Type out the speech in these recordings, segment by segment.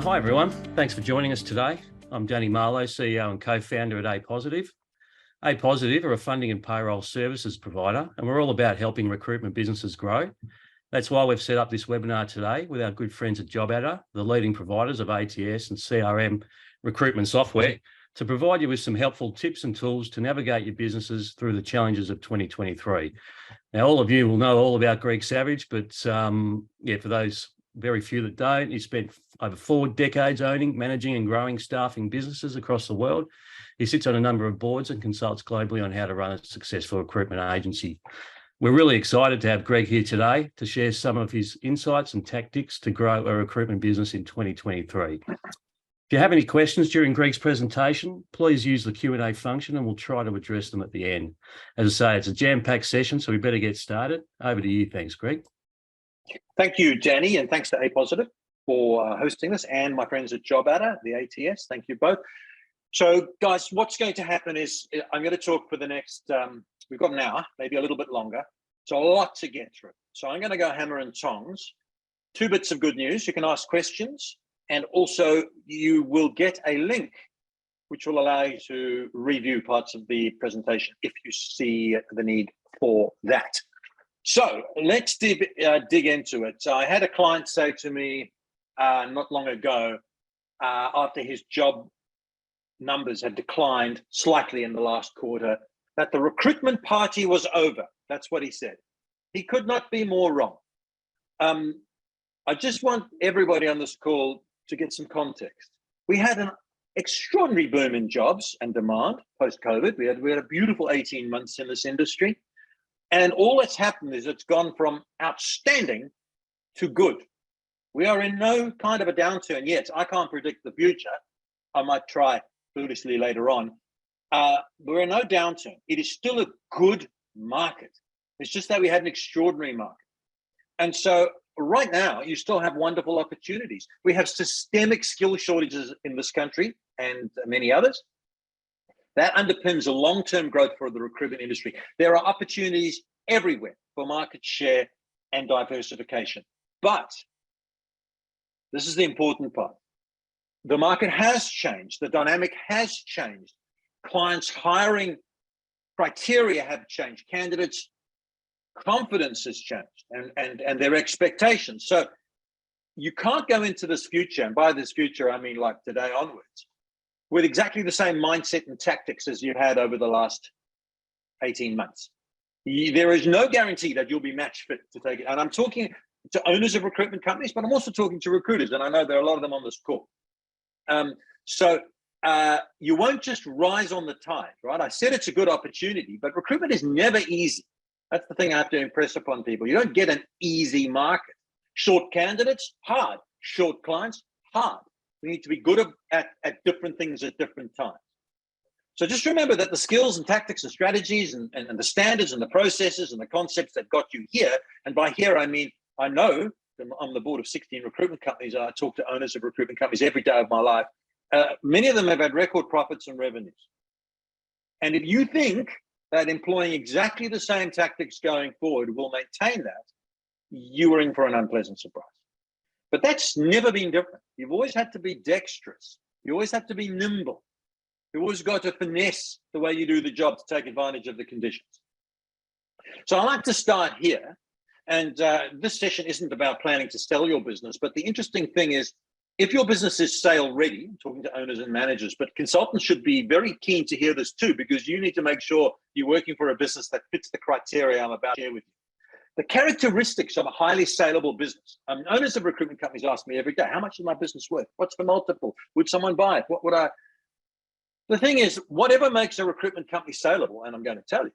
Hi everyone, thanks for joining us today. I'm Danny Marlowe, CEO and co-founder at APositive. APositive are a funding and payroll services provider, and we're all about helping recruitment businesses grow. That's why we've set up this webinar today with our good friends at JobAdder, the leading providers of ATS and CRM recruitment software, to provide you with some helpful tips and tools to navigate your businesses through the challenges of 2023. Now, all of you will know all about Greg Savage, but for those very few that don't, he spent over 4 decades owning, managing and growing staffing businesses across the world. He sits on a number of boards and consults globally on how to run a successful recruitment agency. We're really excited to have Greg here today to share some of his insights and tactics to grow a recruitment business in 2023. If you have any questions during Greg's presentation, please use the Q&A function and we'll try to address them at the end. As I say, it's a jam-packed session, so we better get started. Over to you. Thanks, Greg. Thank you, Danny, and thanks to APositive for hosting this, and my friends at JobAdder, the ATS. Thank you both. So, guys, what's going to happen is I'm going to talk for the next, we've got an hour, maybe a little bit longer. So a lot to get through. So I'm going to go hammer and tongs. 2 bits of good news. You can ask questions, and also you will get a link which will allow you to review parts of the presentation if you see the need for that. So let's dig into it. So I had a client say to me not long ago, after his job numbers had declined slightly in the last quarter, that the recruitment party was over. That's what he said. He could not be more wrong. I just want everybody on this call to get some context. We had an extraordinary boom in jobs and demand post-COVID. We had a beautiful 18 months in this industry. And all that's happened is it's gone from outstanding to good. We are in no kind of a downturn yet. I can't predict the future. I might try foolishly later on. We're in no downturn. It is still a good market. It's just that we had an extraordinary market. And so right now, you still have wonderful opportunities. We have systemic skill shortages in this country and many others. That underpins a long-term growth for the recruitment industry. There are opportunities everywhere for market share and diversification. But this is the important part. The market has changed. The dynamic has changed. Clients' hiring criteria have changed. Candidates' confidence has changed and their expectations. So you can't go into this future, and by this future, I mean like today onwards, with exactly the same mindset and tactics as you had over the last 18 months. There is no guarantee that you'll be match fit to take it. And I'm talking to owners of recruitment companies, but I'm also talking to recruiters, and I know there are a lot of them on this call. You won't just rise on the tide, right? I said it's a good opportunity, but recruitment is never easy. That's the thing I have to impress upon people. You don't get an easy market. Short candidates, hard. Short clients, hard. We need to be good at different things at different times. So just remember that the skills and tactics and strategies and the standards and the processes and the concepts that got you here, and by here I mean, I know I'm the board of 16 recruitment companies. I talk to owners of recruitment companies every day of my life. Many of them have had record profits and revenues. And if you think that employing exactly the same tactics going forward will maintain that, you are in for an unpleasant surprise. But that's never been different. You've always had to be dexterous. You always have to be nimble. You always got to finesse the way you do the job to take advantage of the conditions. So I like to start here. And this session isn't about planning to sell your business, but the interesting thing is, if your business is sale ready, I'm talking to owners and managers, but consultants should be very keen to hear this too, because you need to make sure you're working for a business that fits the criteria I'm about to share with you. The characteristics of a highly saleable business. Owners of recruitment companies ask me every day, how much is my business worth? What's the multiple? Would someone buy it? What would I? The thing is, whatever makes a recruitment company saleable, and I'm going to tell you,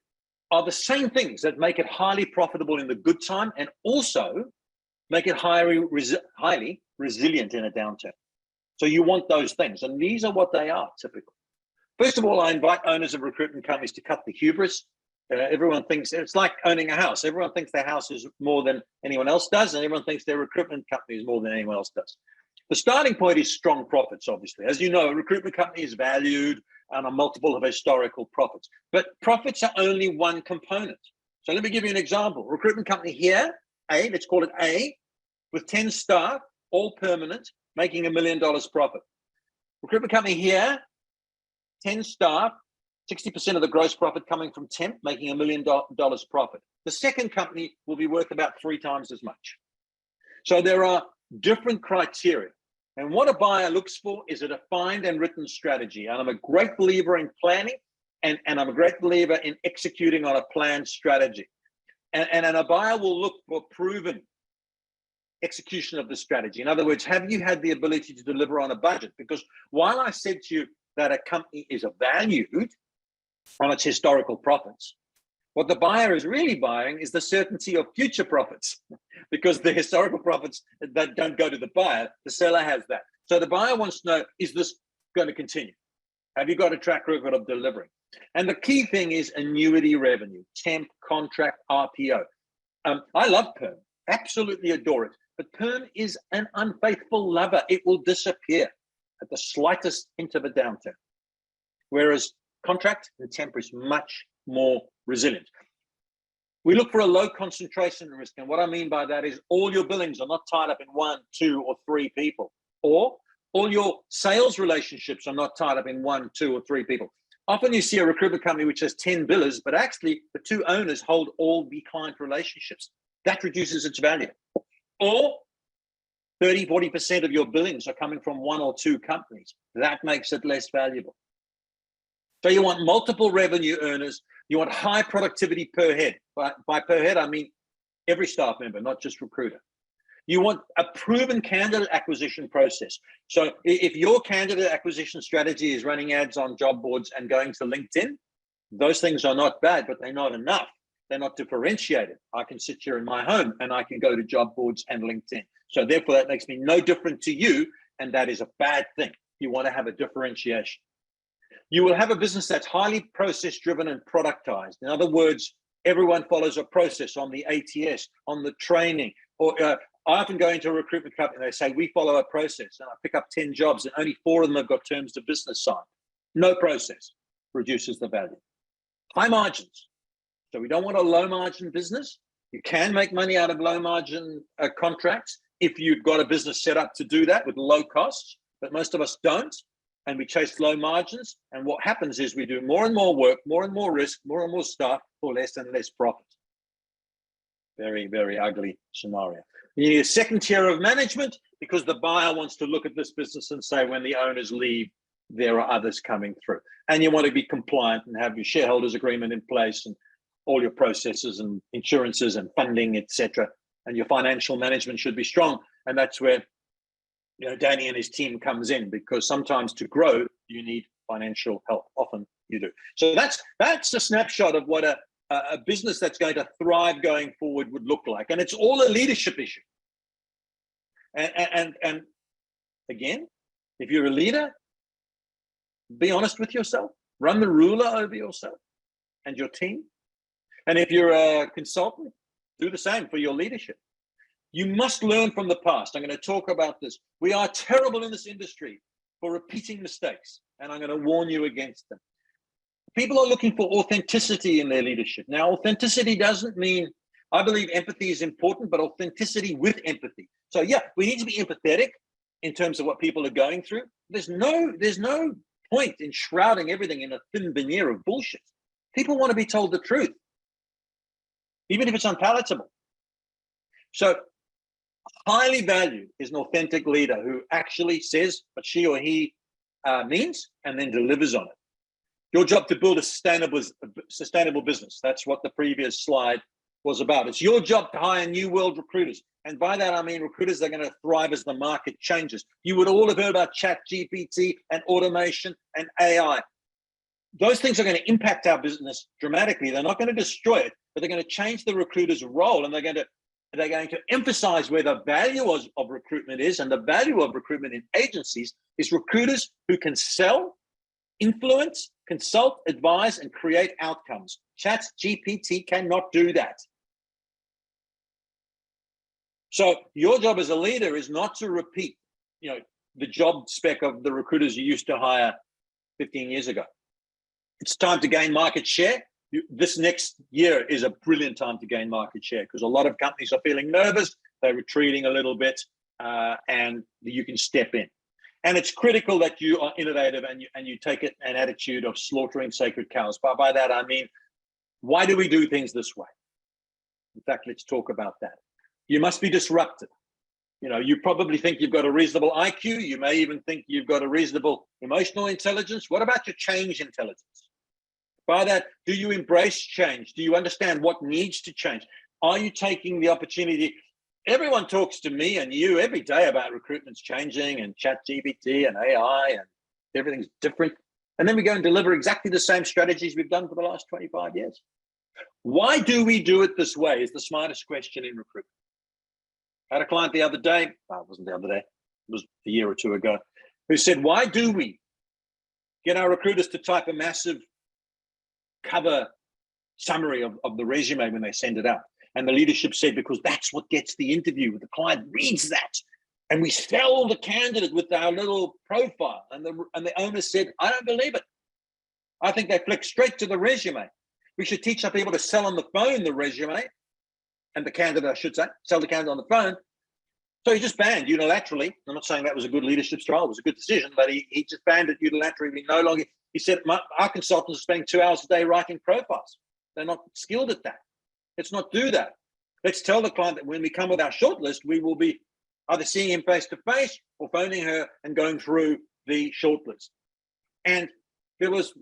are the same things that make it highly profitable in the good time and also make it highly resilient in a downturn. So you want those things, and these are what they are typically. First of all, I invite owners of recruitment companies to cut the hubris. Everyone thinks it's like owning a house. Everyone thinks their house is more than anyone else does, and everyone thinks their recruitment company is more than anyone else does. The starting point is strong profits, obviously. As you know, a recruitment company is valued on a multiple of historical profits, but profits are only one component. So let me give you an example. Recruitment company here, A, let's call it A, with 10 staff, all permanent, making $1 million profit. Recruitment company here, 10 staff, 60% of the gross profit coming from temp, making $1 million profit. The second company will be worth about 3 times as much. So there are different criteria. And what a buyer looks for is a defined and written strategy. And I'm a great believer in planning, and I'm a great believer in executing on a planned strategy. And a buyer will look for proven execution of the strategy. In other words, have you had the ability to deliver on a budget? Because while I said to you that a company is valued on its historical profits, what the buyer is really buying is the certainty of future profits, because the historical profits that don't go to the buyer, the seller has that. So the buyer wants to know, is this going to continue? Have you got a track record of delivering? And the key thing is annuity revenue, temp, contract, RPO. I love perm, absolutely adore it. But perm is an unfaithful lover. It will disappear at the slightest hint of a downturn. Whereas contract and temp is much more resilient. We look for a low concentration risk. And what I mean by that is all your billings are not tied up in 1, 2, or 3 people. Or all your sales relationships are not tied up in 1, 2, or 3 people. Often you see a recruitment company which has 10 billers, but actually the 2 owners hold all the client relationships. That reduces its value. Or 30, 40% of your billings are coming from 1 or 2 companies. That makes it less valuable. So you want multiple revenue earners. You want high productivity per head. By per head, I mean every staff member, not just recruiter. You want a proven candidate acquisition process. So if your candidate acquisition strategy is running ads on job boards and going to LinkedIn, those things are not bad, but they're not enough. They're not differentiated. I can sit here in my home and I can go to job boards and LinkedIn. So therefore, that makes me no different to you, and that is a bad thing. You want to have a differentiation. You will have a business that's highly process-driven and productized. In other words, everyone follows a process on the ATS, on the training. Or I often go into a recruitment company and they say, we follow a process. And I pick up 10 jobs and only 4 of them have got terms of business signed. No process reduces the value. High margins. So we don't want a low margin business. You can make money out of low margin contracts if you've got a business set up to do that with low costs, but most of us don't. And we chase low margins. And what happens is we do more and more work, more and more risk, more and more staff for less and less profit. Very, very ugly scenario. You need a second tier of management because the buyer wants to look at this business and say, when the owners leave, there are others coming through. And you want to be compliant and have your shareholders agreement in place and all your processes and insurances and funding, etc. And your financial management should be strong. And that's where Danny and his team comes in, because sometimes to grow, you need financial help. Often you do. So that's a snapshot of what a business that's going to thrive going forward would look like. And it's all a leadership issue. And again, if you're a leader, be honest with yourself, run the ruler over yourself and your team. And if you're a consultant, do the same for your leadership. You must learn from the past. I'm going to talk about this. We are terrible in this industry for repeating mistakes, and I'm going to warn you against them. People are looking for authenticity in their leadership. Now, authenticity doesn't mean, I believe empathy is important, but authenticity with empathy. So yeah, we need to be empathetic in terms of what people are going through. There's no point in shrouding everything in a thin veneer of bullshit. People want to be told the truth, even if it's unpalatable. So highly valued is an authentic leader who actually says what she or he means and then delivers on it. Your job to build a sustainable business. That's what the previous slide was about. It's your job to hire new world recruiters. And by that, I mean recruiters that are going to thrive as the market changes. You would all have heard about ChatGPT and automation and AI. Those things are going to impact our business dramatically. They're not going to destroy it, but they're going to change the recruiter's role, and they're going to emphasize where the value of recruitment is. And the value of recruitment in agencies is recruiters who can sell, influence, consult, advise, and create outcomes. ChatGPT cannot do that. So your job as a leader is not to repeat, the job spec of the recruiters you used to hire 15 years ago. It's time to gain market share. This next year is a brilliant time to gain market share because a lot of companies are feeling nervous. They're retreating a little bit. and you can step in. And it's critical that you are innovative and you take an attitude of slaughtering sacred cows. By that, I mean, why do we do things this way? In fact, let's talk about that. You must be disruptive. You know, you probably think you've got a reasonable IQ. You may even think you've got a reasonable emotional intelligence. What about your change intelligence? By that, do you embrace change? Do you understand what needs to change? Are you taking the opportunity? Everyone talks to me and you every day about recruitment's changing and ChatGPT and AI and everything's different. And then we go and deliver exactly the same strategies we've done for the last 25 years. Why do we do it this way is the smartest question in recruitment. I had a client the other day, well, it wasn't the other day, it was a year or two ago, who said, why do we get our recruiters to type a massive cover summary of the resume when they send it out? And the leadership said, because that's what gets the interview. The client reads that and we sell the candidate with our little profile. And the owner said, I don't believe it. I think they flick straight to the resume. We should teach our people to sell on the phone the resume, and the candidate, I should say, sell the candidate on the phone. So he just banned unilaterally. I'm not saying that was a good leadership style, it was a good decision, but he just banned it unilaterally. No longer, he said, our consultants are spending 2 hours a day writing profiles. They're not skilled at that. Let's not do that. Let's tell the client that when we come with our shortlist, we will be either seeing him face to face or phoning her and going through the shortlist. And there was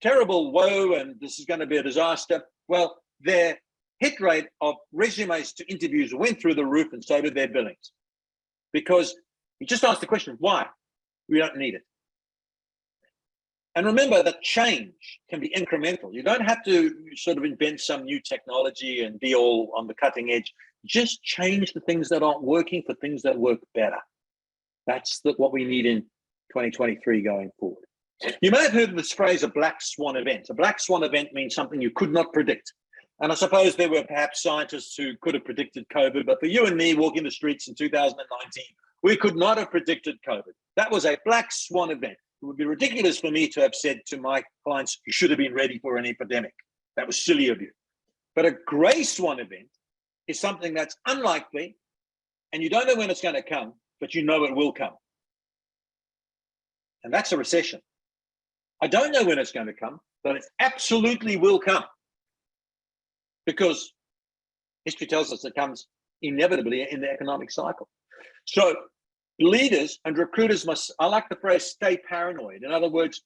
terrible woe and this is going to be a disaster. Well, their hit rate of resumes to interviews went through the roof, and so did their billings. Because he just asked the question, why? We don't need it. And remember that change can be incremental. You don't have to sort of invent some new technology and be all on the cutting edge. Just change the things that aren't working for things that work better. That's what we need in 2023 going forward. You may have heard of this phrase, a black swan event. A black swan event means something you could not predict. And I suppose there were perhaps scientists who could have predicted COVID, but for you and me walking the streets in 2019, we could not have predicted COVID. That was a black swan event. It would be ridiculous for me to have said to my clients, you should have been ready for an epidemic. That was silly of you. But a gray swan event is something that's unlikely, and you don't know when it's going to come, but you know it will come. And that's a recession. I don't know when it's going to come, but it absolutely will come. Because history tells us it comes inevitably in the economic cycle. So leaders and recruiters must, I like the phrase, stay paranoid. In other words,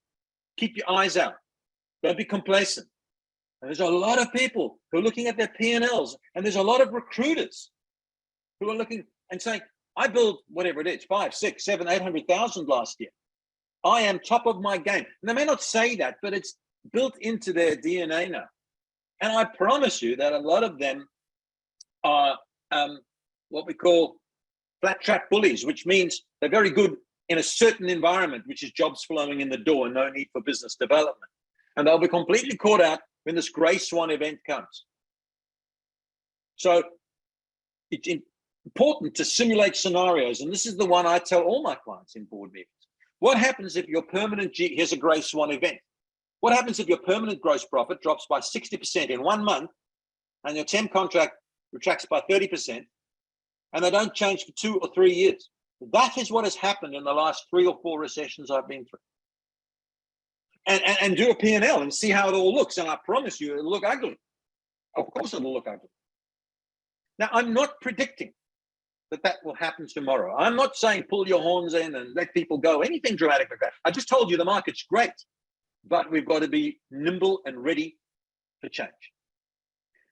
keep your eyes out. Don't be complacent. And there's a lot of people who are looking at their P&Ls, and there's a lot of recruiters who are looking and saying, I built whatever it is, 5, 6, 7, 800,000 last year. I am top of my game. And they may not say that, but it's built into their DNA now. And I promise you that a lot of them are what we call flat track bullies, which means they're very good in a certain environment, which is jobs flowing in the door and no need for business development. And they'll be completely caught out when this gray swan event comes. So it's important to simulate scenarios. And this is the one I tell all my clients in board meetings. What happens if your permanent, here's a gray swan event. What happens if your permanent gross profit drops by 60% in 1 month and your temp contract retracts by 30% and they don't change for 2 or 3 years? That is what has happened in the last 3 or 4 recessions I've been through. And do a P&L and see how it all looks. And I promise you, it'll look ugly. Of course it'll look ugly. Now, I'm not predicting that will happen tomorrow. I'm not saying pull your horns in and let people go, anything dramatic like that. I just told you the market's great. But we've got to be nimble and ready for change.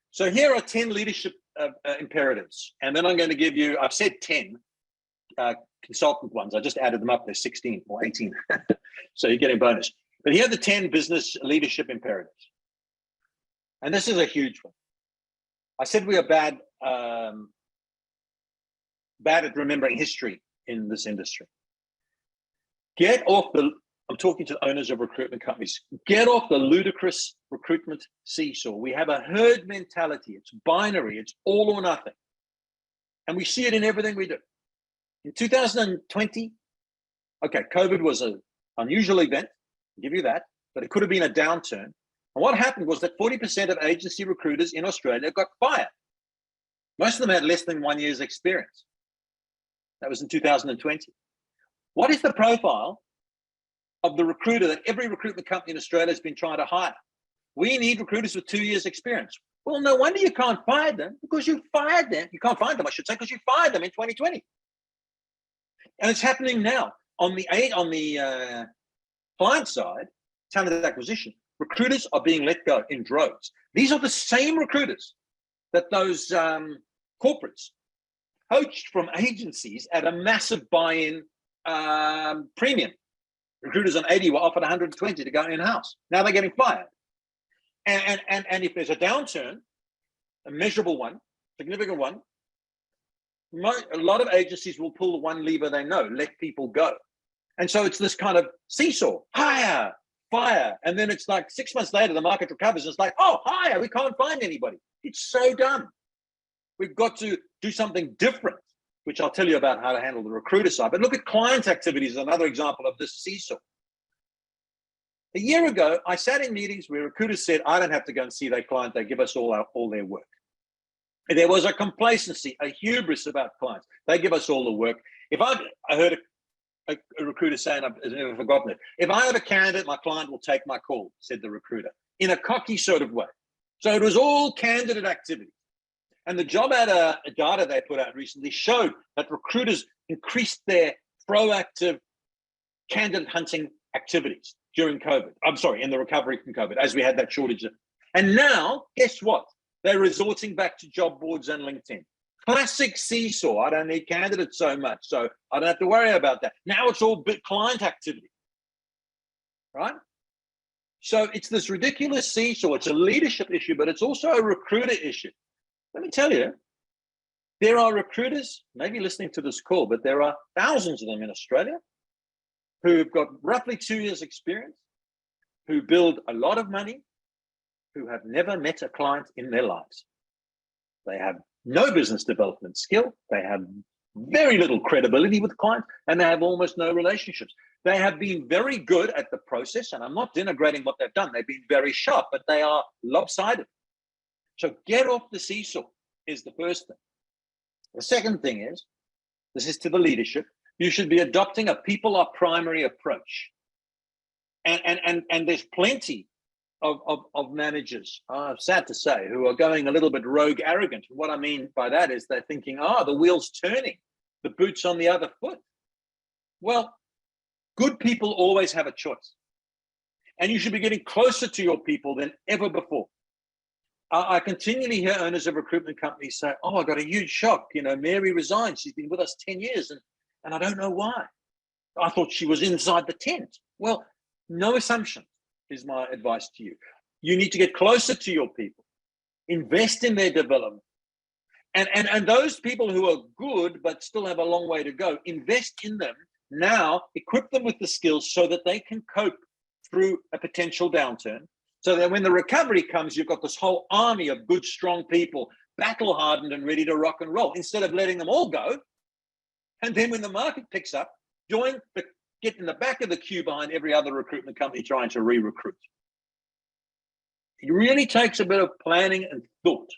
So here are 10 leadership imperatives. And then I'm going to give you, I've said 10 consultant ones. I just added them up. There's 16 or 18. So you're getting a bonus. But here are the 10 business leadership imperatives. And this is a huge one. I said we are bad at remembering history in this industry. Get off the, I'm talking to owners of recruitment companies. Get off the ludicrous recruitment seesaw. We have a herd mentality. It's binary. It's all or nothing. And we see it in everything we do. In 2020, okay, COVID was an unusual event. I'll give you that. But it could have been a downturn. And what happened was that 40% of agency recruiters in Australia got fired. Most of them had less than 1 year's experience. That was in 2020. What is the profile of the recruiter that every recruitment company in Australia has been trying to hire? We need recruiters with 2 years experience. Well, no wonder you can't fire them, because you fired them. You can't find them, I should say, because you fired them in 2020. And it's happening now on the client side, talent acquisition. Recruiters are being let go in droves. These are the same recruiters that those corporates poached from agencies at a massive buy-in premium. Recruiters on 80 were offered 120 to go in-house. Now they're getting fired. And if there's a downturn, a measurable one, significant one, a lot of agencies will pull the one lever they know, let people go. And so it's this kind of seesaw, hire, fire. And then it's like 6 months later, the market recovers. And it's like, oh, hire, we can't find anybody. It's so dumb. We've got to do something different, which I'll tell you about how to handle the recruiter side. But look at client activities, another example of this seesaw. A year ago, I sat in meetings where recruiters said, I don't have to go and see their client. They give us all their work. There was a complacency, a hubris about clients. They give us all the work. If I heard a recruiter saying, I've never forgotten it, if I have a candidate, my client will take my call, said the recruiter, in a cocky sort of way. So it was all candidate activity. And the JobAdder data they put out recently showed that recruiters increased their proactive candidate hunting activities during COVID. I'm sorry, in the recovery from COVID, as we had that shortage. And now, guess what? They're resorting back to job boards and LinkedIn. Classic seesaw. I don't need candidates so much, so I don't have to worry about that. Now it's all big client activity, right? So it's this ridiculous seesaw. It's a leadership issue, but it's also a recruiter issue. Let me tell you, there are recruiters, maybe listening to this call, but there are thousands of them in Australia who've got roughly 2 years experience, who build a lot of money, who have never met a client in their lives. They have no business development skill. They have very little credibility with clients, and they have almost no relationships. They have been very good at the process, and I'm not denigrating what they've done. They've been very sharp, but they are lopsided. So get off the seesaw is the first thing. The second thing is, this is to the leadership, you should be adopting a people are primary approach. And there's plenty of managers, sad to say, who are going a little bit rogue arrogant. And what I mean by that is they're thinking, the wheel's turning, the boot's on the other foot. Well, good people always have a choice. And you should be getting closer to your people than ever before. I continually hear owners of recruitment companies say, I got a huge shock. Mary resigned. She's been with us 10 years and I don't know why. I thought she was inside the tent. Well, no assumptions is my advice to you. You need to get closer to your people, invest in their development. And those people who are good but still have a long way to go, invest in them now, equip them with the skills so that they can cope through a potential downturn. So that when the recovery comes, you've got this whole army of good, strong people, battle hardened and ready to rock and roll, instead of letting them all go. And then when the market picks up, get in the back of the queue behind every other recruitment company trying to re-recruit. It really takes a bit of planning and thought.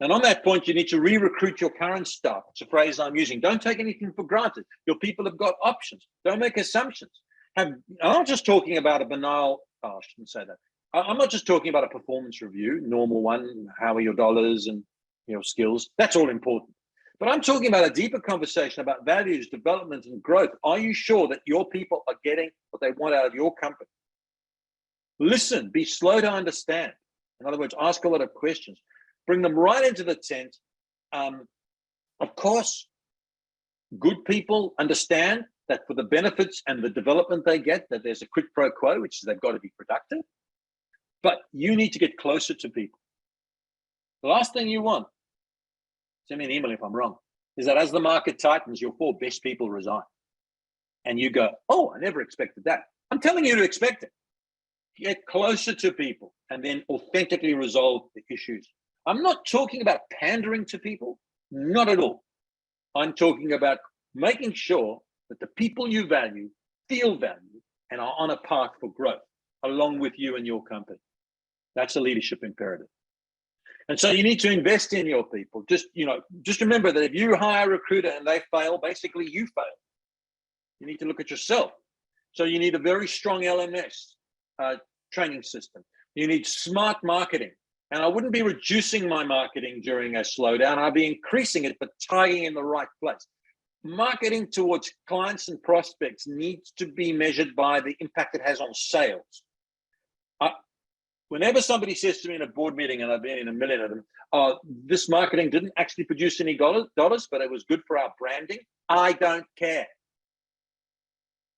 And on that point, you need to re-recruit your current staff. It's a phrase I'm using. Don't take anything for granted. Your people have got options. Don't make assumptions. I'm not just talking about a banal, I shouldn't say that. I'm not just talking about a performance review, normal one, how are your dollars and your skills. That's all important. But I'm talking about a deeper conversation about values, development, and growth. Are you sure that your people are getting what they want out of your company? Listen, be slow to understand. In other words, ask a lot of questions. Bring them right into the tent. Of course, good people understand that for the benefits and the development they get, that there's a quid pro quo, which is they've got to be productive. But you need to get closer to people. The last thing you want, send me an email if I'm wrong, is that as the market tightens, your 4 best people resign. And you go, I never expected that. I'm telling you to expect it. Get closer to people and then authentically resolve the issues. I'm not talking about pandering to people, not at all. I'm talking about making sure that the people you value feel valued and are on a path for growth along with you and your company. That's a leadership imperative. And so you need to invest in your people. Just remember that if you hire a recruiter and they fail, basically you fail. You need to look at yourself. So you need a very strong LMS training system. You need smart marketing. And I wouldn't be reducing my marketing during a slowdown. I'd be increasing it, but tying in the right place. Marketing towards clients and prospects needs to be measured by the impact it has on sales. Whenever somebody says to me in a board meeting, and I've been in a million of them, this marketing didn't actually produce any dollars, but it was good for our branding, I don't care.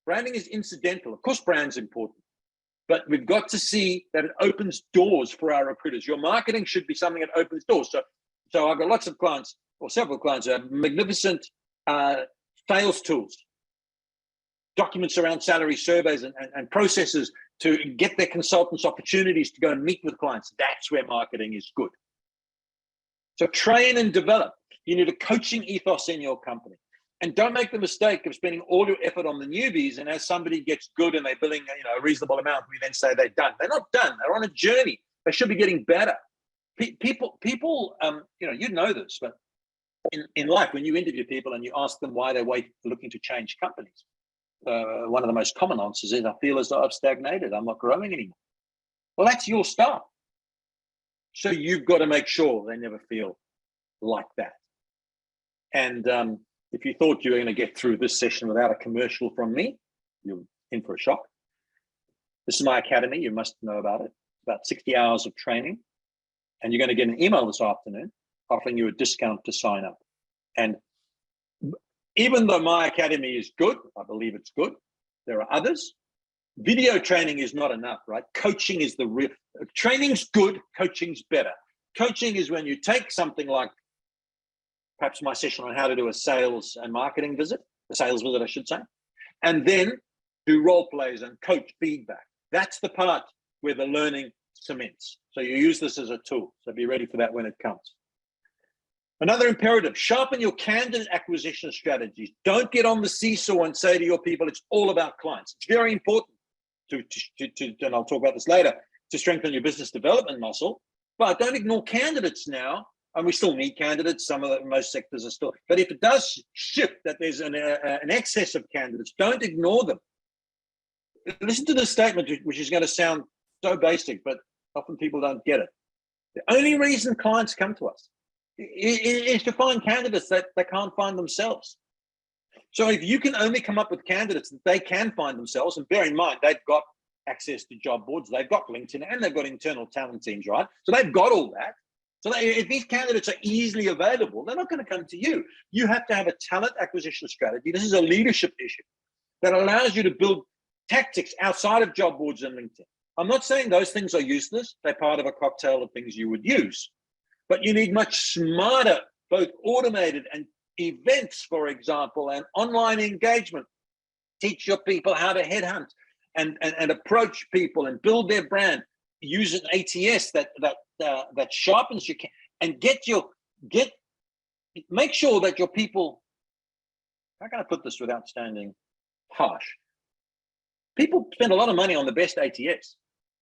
Branding is incidental. Of course, brand's important, but we've got to see that it opens doors for our recruiters. Your marketing should be something that opens doors. So I've got lots of clients, or several clients, who have magnificent sales tools, documents around salary surveys and processes to get their consultants opportunities to go and meet with clients. That's where marketing is good. So train and develop. You need a coaching ethos in your company. And don't make the mistake of spending all your effort on the newbies, and as somebody gets good and they're billing a reasonable amount, we then say they're done. They're not done. They're on a journey. They should be getting better. People, you know this, but in life, when you interview people and you ask them why they're looking to change companies, one of the most common answers is, I feel as though I've stagnated. I'm not growing anymore. Well, that's your start. So you've got to make sure they never feel like that. And if you thought you were going to get through this session without a commercial from me, you're in for a shock. This is my academy. You must know about it. It's about 60 hours of training. And you're going to get an email this afternoon offering you a discount to sign up. And even though my academy is good, I believe it's good, there are others. Video training is not enough, right? Coaching is the real. Training's good, coaching's better. Coaching is when you take something like perhaps my session on how to do a sales and marketing visit, a sales visit, I should say, and then do role plays and coach feedback. That's the part where the learning cements. So you use this as a tool. So be ready for that when it comes. Another imperative, sharpen your candidate acquisition strategies. Don't get on the seesaw and say to your people, it's all about clients. It's very important to and I'll talk about this later, to strengthen your business development muscle, but don't ignore candidates now. And we still need candidates. Most sectors are still, but if it does shift that there's an excess of candidates, don't ignore them. Listen to this statement, which is going to sound so basic, but often people don't get it. The only reason clients come to us is to find candidates that they can't find themselves. So if you can only come up with candidates that they can find themselves, and bear in mind, they've got access to job boards, they've got LinkedIn, and they've got internal talent teams, right? So they've got all that. So if these candidates are easily available, they're not going to come to you. You have to have a talent acquisition strategy. This is a leadership issue that allows you to build tactics outside of job boards and LinkedIn. I'm not saying those things are useless. They're part of a cocktail of things you would use. But you need much smarter, both automated and events, for example, and online engagement. Teach your people how to headhunt and approach people and build their brand. Use an ATS that sharpens your and make sure that your people. How can I put this without sounding harsh? People spend a lot of money on the best ATS,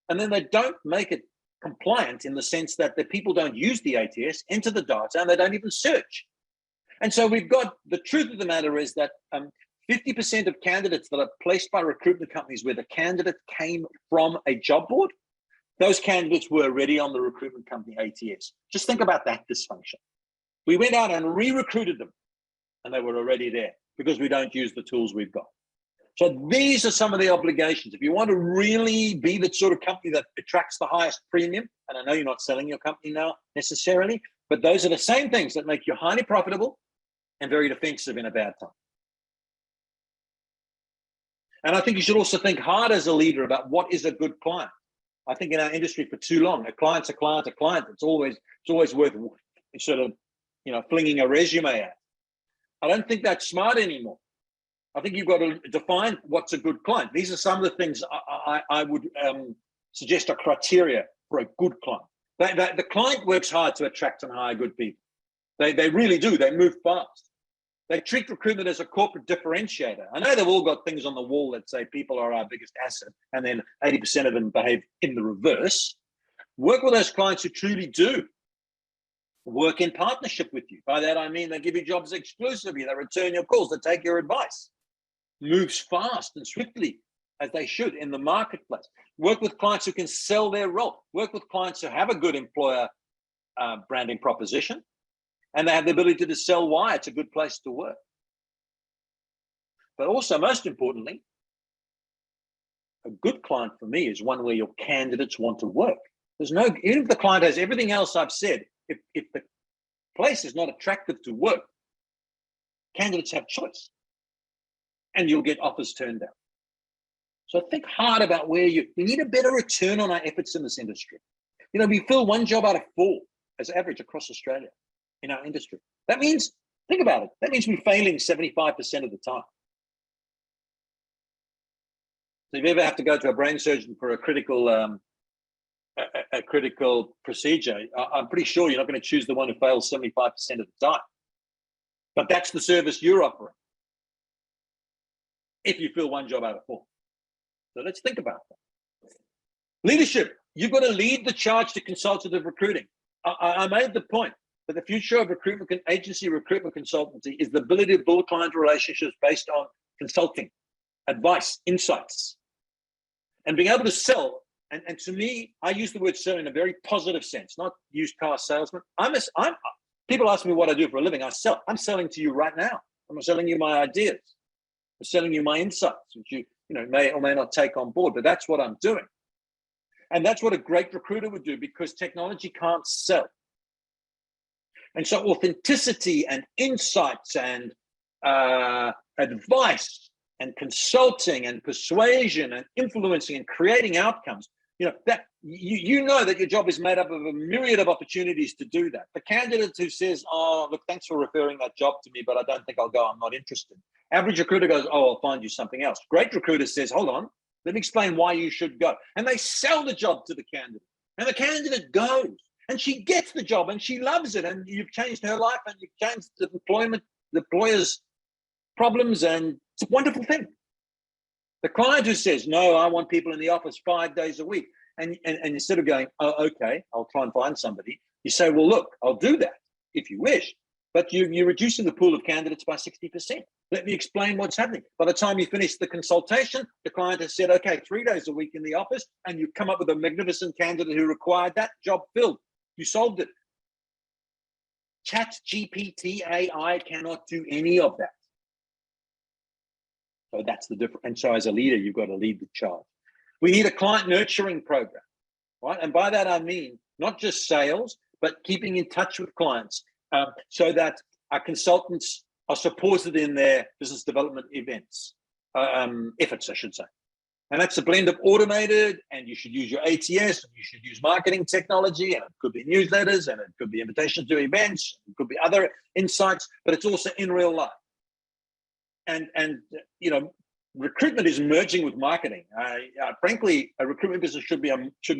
and then they don't make it compliant in the sense that the people don't use the ATS, enter the data, and they don't even search. And so we've got, the truth of the matter is that 50% of candidates that are placed by recruitment companies where the candidate came from a job board, those candidates were already on the recruitment company ATS. Just think about that dysfunction. We went out and re-recruited them, and they were already there because we don't use the tools we've got. So these are some of the obligations. If you want to really be the sort of company that attracts the highest premium, and I know you're not selling your company now necessarily, but those are the same things that make you highly profitable and very defensive in a bad time. And I think you should also think hard as a leader about what is a good client. I think in our industry for too long, a client's a client, a client. It's always worth sort of, flinging a resume at. I don't think that's smart anymore. I think you've got to define what's a good client. These are some of the things I would suggest are criteria for a good client. The client works hard to attract and hire good people. They really do. They move fast. They treat recruitment as a corporate differentiator. I know they've all got things on the wall that say people are our biggest asset, and then 80% of them behave in the reverse. Work with those clients who truly do work in partnership with you. By that, I mean they give you jobs exclusively, they return your calls, they take your advice, moves fast and swiftly as they should in the marketplace. Work with clients who can sell their role, work with clients who have a good employer branding proposition, and they have the ability to sell why it's a good place to work. But also, most importantly, a good client for me is one where your candidates want to work. There's no, even if the client has everything else I've said, if the place is not attractive to work, candidates have choice and you'll get offers turned down. So think hard about where we need a better return on our efforts in this industry. You know, we fill 1 job out of 4 as average across Australia in our industry. That means, think about it, that means we're failing 75% of the time. So if you ever have to go to a brain surgeon for a critical procedure, I'm pretty sure you're not going to choose the one who fails 75% of the time. But that's the service you're offering if you fill 1 job out of 4. So let's think about that. Leadership, you've got to lead the charge to consultative recruiting. I made the point that the future of recruitment agency recruitment consultancy is the ability to build client relationships based on consulting, advice, insights, and being able to sell. And to me, I use the word sell in a very positive sense, not used car salesman. People ask me what I do for a living. I sell. I'm selling to you right now. I'm selling you my ideas. I'm selling you my insights, which you may or may not take on board, but that's what I'm doing. And that's what a great recruiter would do, because technology can't sell. And so authenticity and insights and advice and consulting and persuasion and influencing and creating outcomes, that you know that your job is made up of a myriad of opportunities to do that. The candidate who says, oh, look, thanks for referring that job to me, but I don't think I'll go, I'm not interested. Average recruiter goes, oh, I'll find you something else. Great recruiter says, hold on, let me explain why you should go. And they sell the job to the candidate. And the candidate goes. And she gets the job and she loves it. And you've changed her life and you've changed the employer's problems. And it's a wonderful thing. The client who says, no, I want people in the office 5 days a week. And instead of going, oh, okay, I'll try and find somebody, you say, well, look, I'll do that if you wish. But you're reducing the pool of candidates by 60%. Let me explain what's happening. By the time you finish the consultation, the client has said, okay, 3 days a week in the office, and you've come up with a magnificent candidate who required that, job filled. You solved it. ChatGPT AI cannot do any of that. So that's the difference. And so as a leader, you've got to lead the charge. We need a client nurturing program, right? And by that, I mean, not just sales, but keeping in touch with clients so that our consultants are supported in their business development efforts, I should say. And that's a blend of automated, and you should use your ATS, and you should use marketing technology, and it could be newsletters, and it could be invitations to events, it could be other insights, but it's also in real life. And recruitment is merging with marketing. Frankly, a recruitment business should be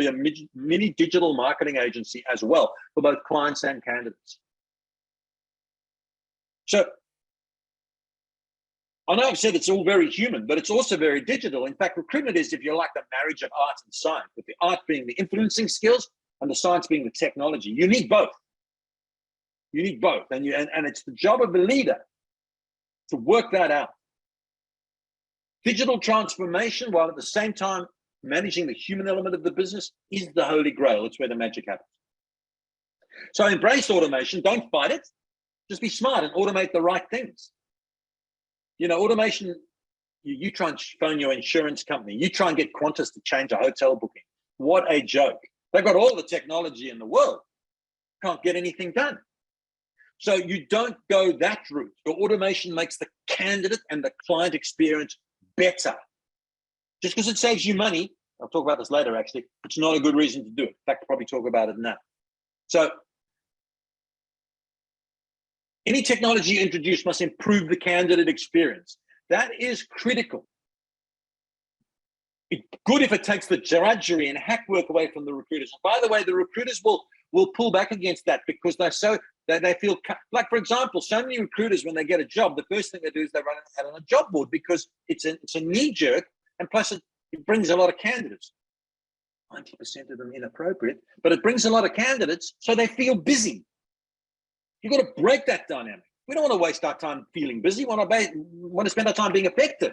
a mini digital marketing agency as well for both clients and candidates. So I know I've said it's all very human, but it's also very digital. In fact, recruitment is, if you like, the marriage of art and science, with the art being the influencing skills and the science being the technology. You need both. You need both. And it's the job of the leader to work that out. Digital transformation, while at the same time managing the human element of the business, is the holy grail. It's where the magic happens. So embrace automation. Don't fight it. Just be smart and automate the right things. Automation, you try and phone your insurance company. You try and get Qantas to change a hotel booking. What a joke. They've got all the technology in the world. Can't get anything done. So you don't go that route. Your automation makes the candidate and the client experience better. Just because it saves you money, I'll talk about this later actually, it's not a good reason to do it. In fact, I'll probably talk about it now. So any technology you introduce must improve the candidate experience. That is critical. It's good if it takes the drudgery and hack work away from the recruiters. And by the way, the recruiters will pull back against that because they feel, like, for example, so many recruiters, when they get a job, the first thing they do is they run it on a job board because it's a knee jerk, and plus it brings a lot of candidates. 90% of them inappropriate, but it brings a lot of candidates, so they feel busy. You've got to break that dynamic. We don't want to waste our time feeling busy. We want to spend our time being effective.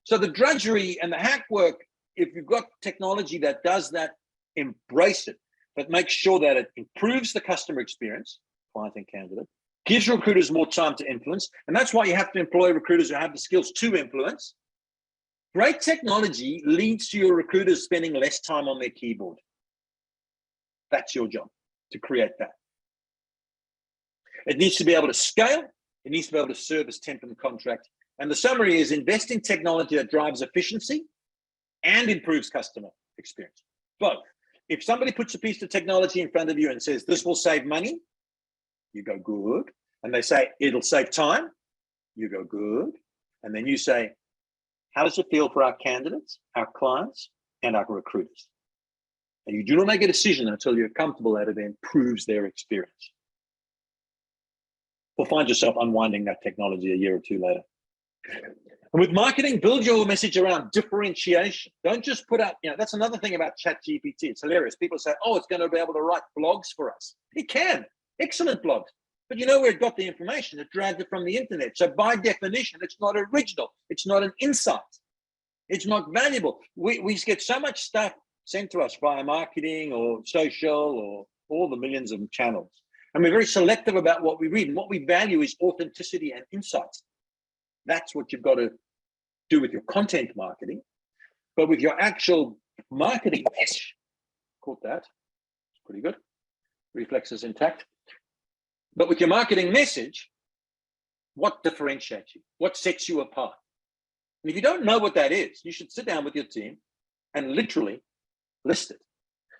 So the drudgery and the hack work, if you've got technology that does that, embrace it, but make sure that it improves the customer experience, client and candidate, gives recruiters more time to influence. And that's why you have to employ recruiters who have the skills to influence. Great technology leads to your recruiters spending less time on their keyboard. That's your job, to create that. It needs to be able to scale. It needs to be able to service temp and contract. And the summary is invest in technology that drives efficiency and improves customer experience. Both. If somebody puts a piece of technology in front of you and says, this will save money, you go, good. And they say, it'll save time, you go, good. And then you say, how does it feel for our candidates, our clients, and our recruiters? And you do not make a decision until you're comfortable that it improves their experience. Or find yourself unwinding that technology a year or two later. And with marketing, build your message around differentiation. Don't just put out, that's another thing about ChatGPT. It's hilarious. People say, oh, it's going to be able to write blogs for us. It can, excellent blogs. But you know where it got the information? It dragged it from the internet. So by definition, it's not original. It's not an insight. It's not valuable. We get so much stuff sent to us via marketing or social or all the millions of channels. And we're very selective about what we read. And what we value is authenticity and insights. That's what you've got to do with your content marketing. But with your actual marketing message, caught that, it's pretty good. Reflexes intact. But with your marketing message, what differentiates you? What sets you apart? And if you don't know what that is, you should sit down with your team and literally list it.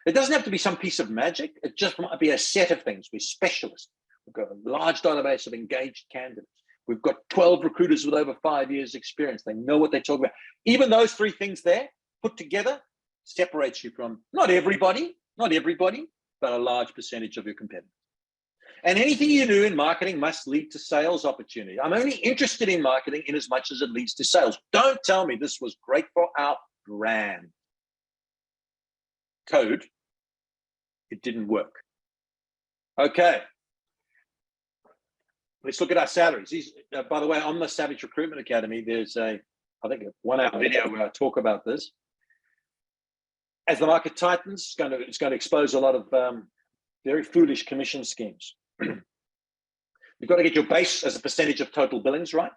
It doesn't have to be some piece of magic. It just might be a set of things. We're specialists. We've got a large database of engaged candidates. We've got 12 recruiters with over 5 years experience. They know what they talk about. Even those three things there put together separates you from not everybody, but a large percentage of your competitors. And anything you do in marketing must lead to sales opportunity. I'm only interested in marketing in as much as it leads to sales. Don't tell me this was great for our brand. Code, it didn't work. Okay. Let's look at our salaries. By the way, on the Savage Recruitment Academy, there's I think a 1-hour video where I talk about this. As the market tightens, it's going to expose a lot of very foolish commission schemes. You've got to get your base as a percentage of total billings right.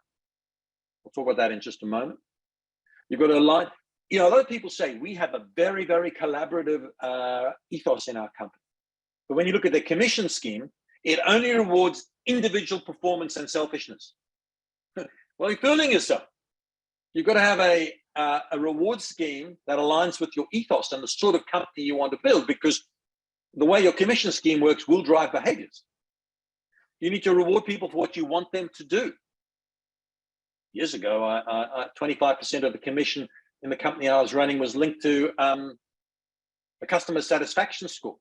We'll talk about that in just a moment. You've got to align. A lot of people say we have a very, very collaborative ethos in our company. But when you look at the commission scheme, it only rewards individual performance and selfishness. Well, you're fooling yourself. You've got to have a reward scheme that aligns with your ethos and the sort of company you want to build, because the way your commission scheme works will drive behaviors. You need to reward people for what you want them to do. Years ago, 25% of the commission in the company I was running was linked to a customer satisfaction score.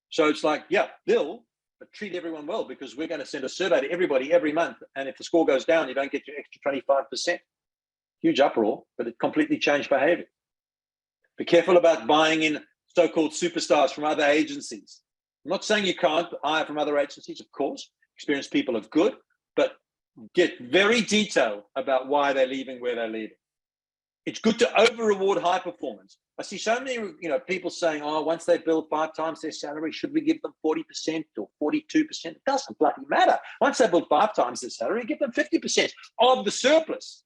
So it's like, yeah, bill, but treat everyone well, because we're going to send a survey to everybody every month. And if the score goes down, you don't get your extra 25%. Huge uproar, but it completely changed behavior. Be careful about buying in so-called superstars from other agencies. I'm not saying you can't hire from other agencies, of course. Experienced people are good, but get very detailed about why they're leaving, where they're leaving. It's good to over-reward high performance. I see so many people saying, oh, once they build 5 times their salary, should we give them 40% or 42%? It doesn't bloody matter. Once they build 5 times their salary, give them 50% of the surplus.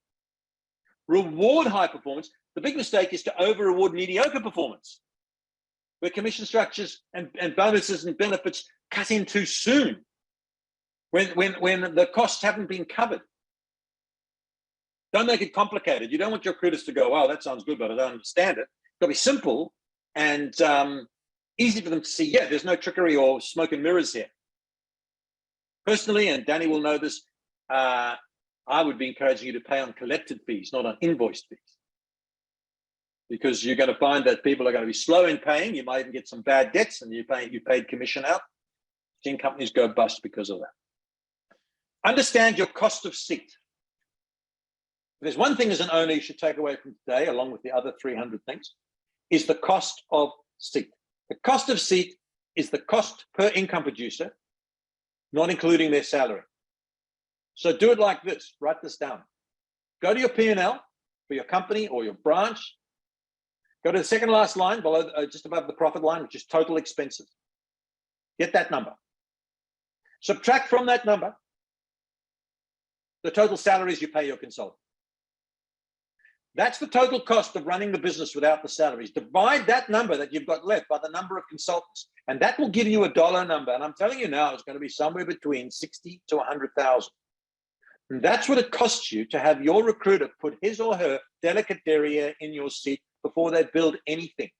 Reward high performance. The big mistake is to over-reward mediocre performance, where commission structures and bonuses and benefits cut in too soon when the costs haven't been covered. Don't make it complicated. You don't want your recruiters to go, wow, that sounds good, but I don't understand it. It's got to be simple and easy for them to see, yeah, there's no trickery or smoke and mirrors here. Personally, and Danny will know this, I would be encouraging you to pay on collected fees, not on invoiced fees. Because you're going to find that people are going to be slow in paying. You might even get some bad debts and you paid commission out. Seen companies go bust because of that. Understand your cost of seat. If there's one thing as an owner you should take away from today, along with the other 300 things, is the cost of seat. The cost of seat is the cost per income producer not including their salary. So do it like this. Write this down. Go to your P&L for your company or your branch. Go to the second last line below, just above the profit line, which is total expenses. Get that number. Subtract from that number the total salaries you pay your consultant. That's the total cost of running the business without the salaries. Divide that number that you've got left by the number of consultants, and that will give you a dollar number. And I'm telling you now, it's going to be somewhere between 60 to 100,000. And that's what it costs you to have your recruiter put his or her delicate derriere in your seat before they build anything.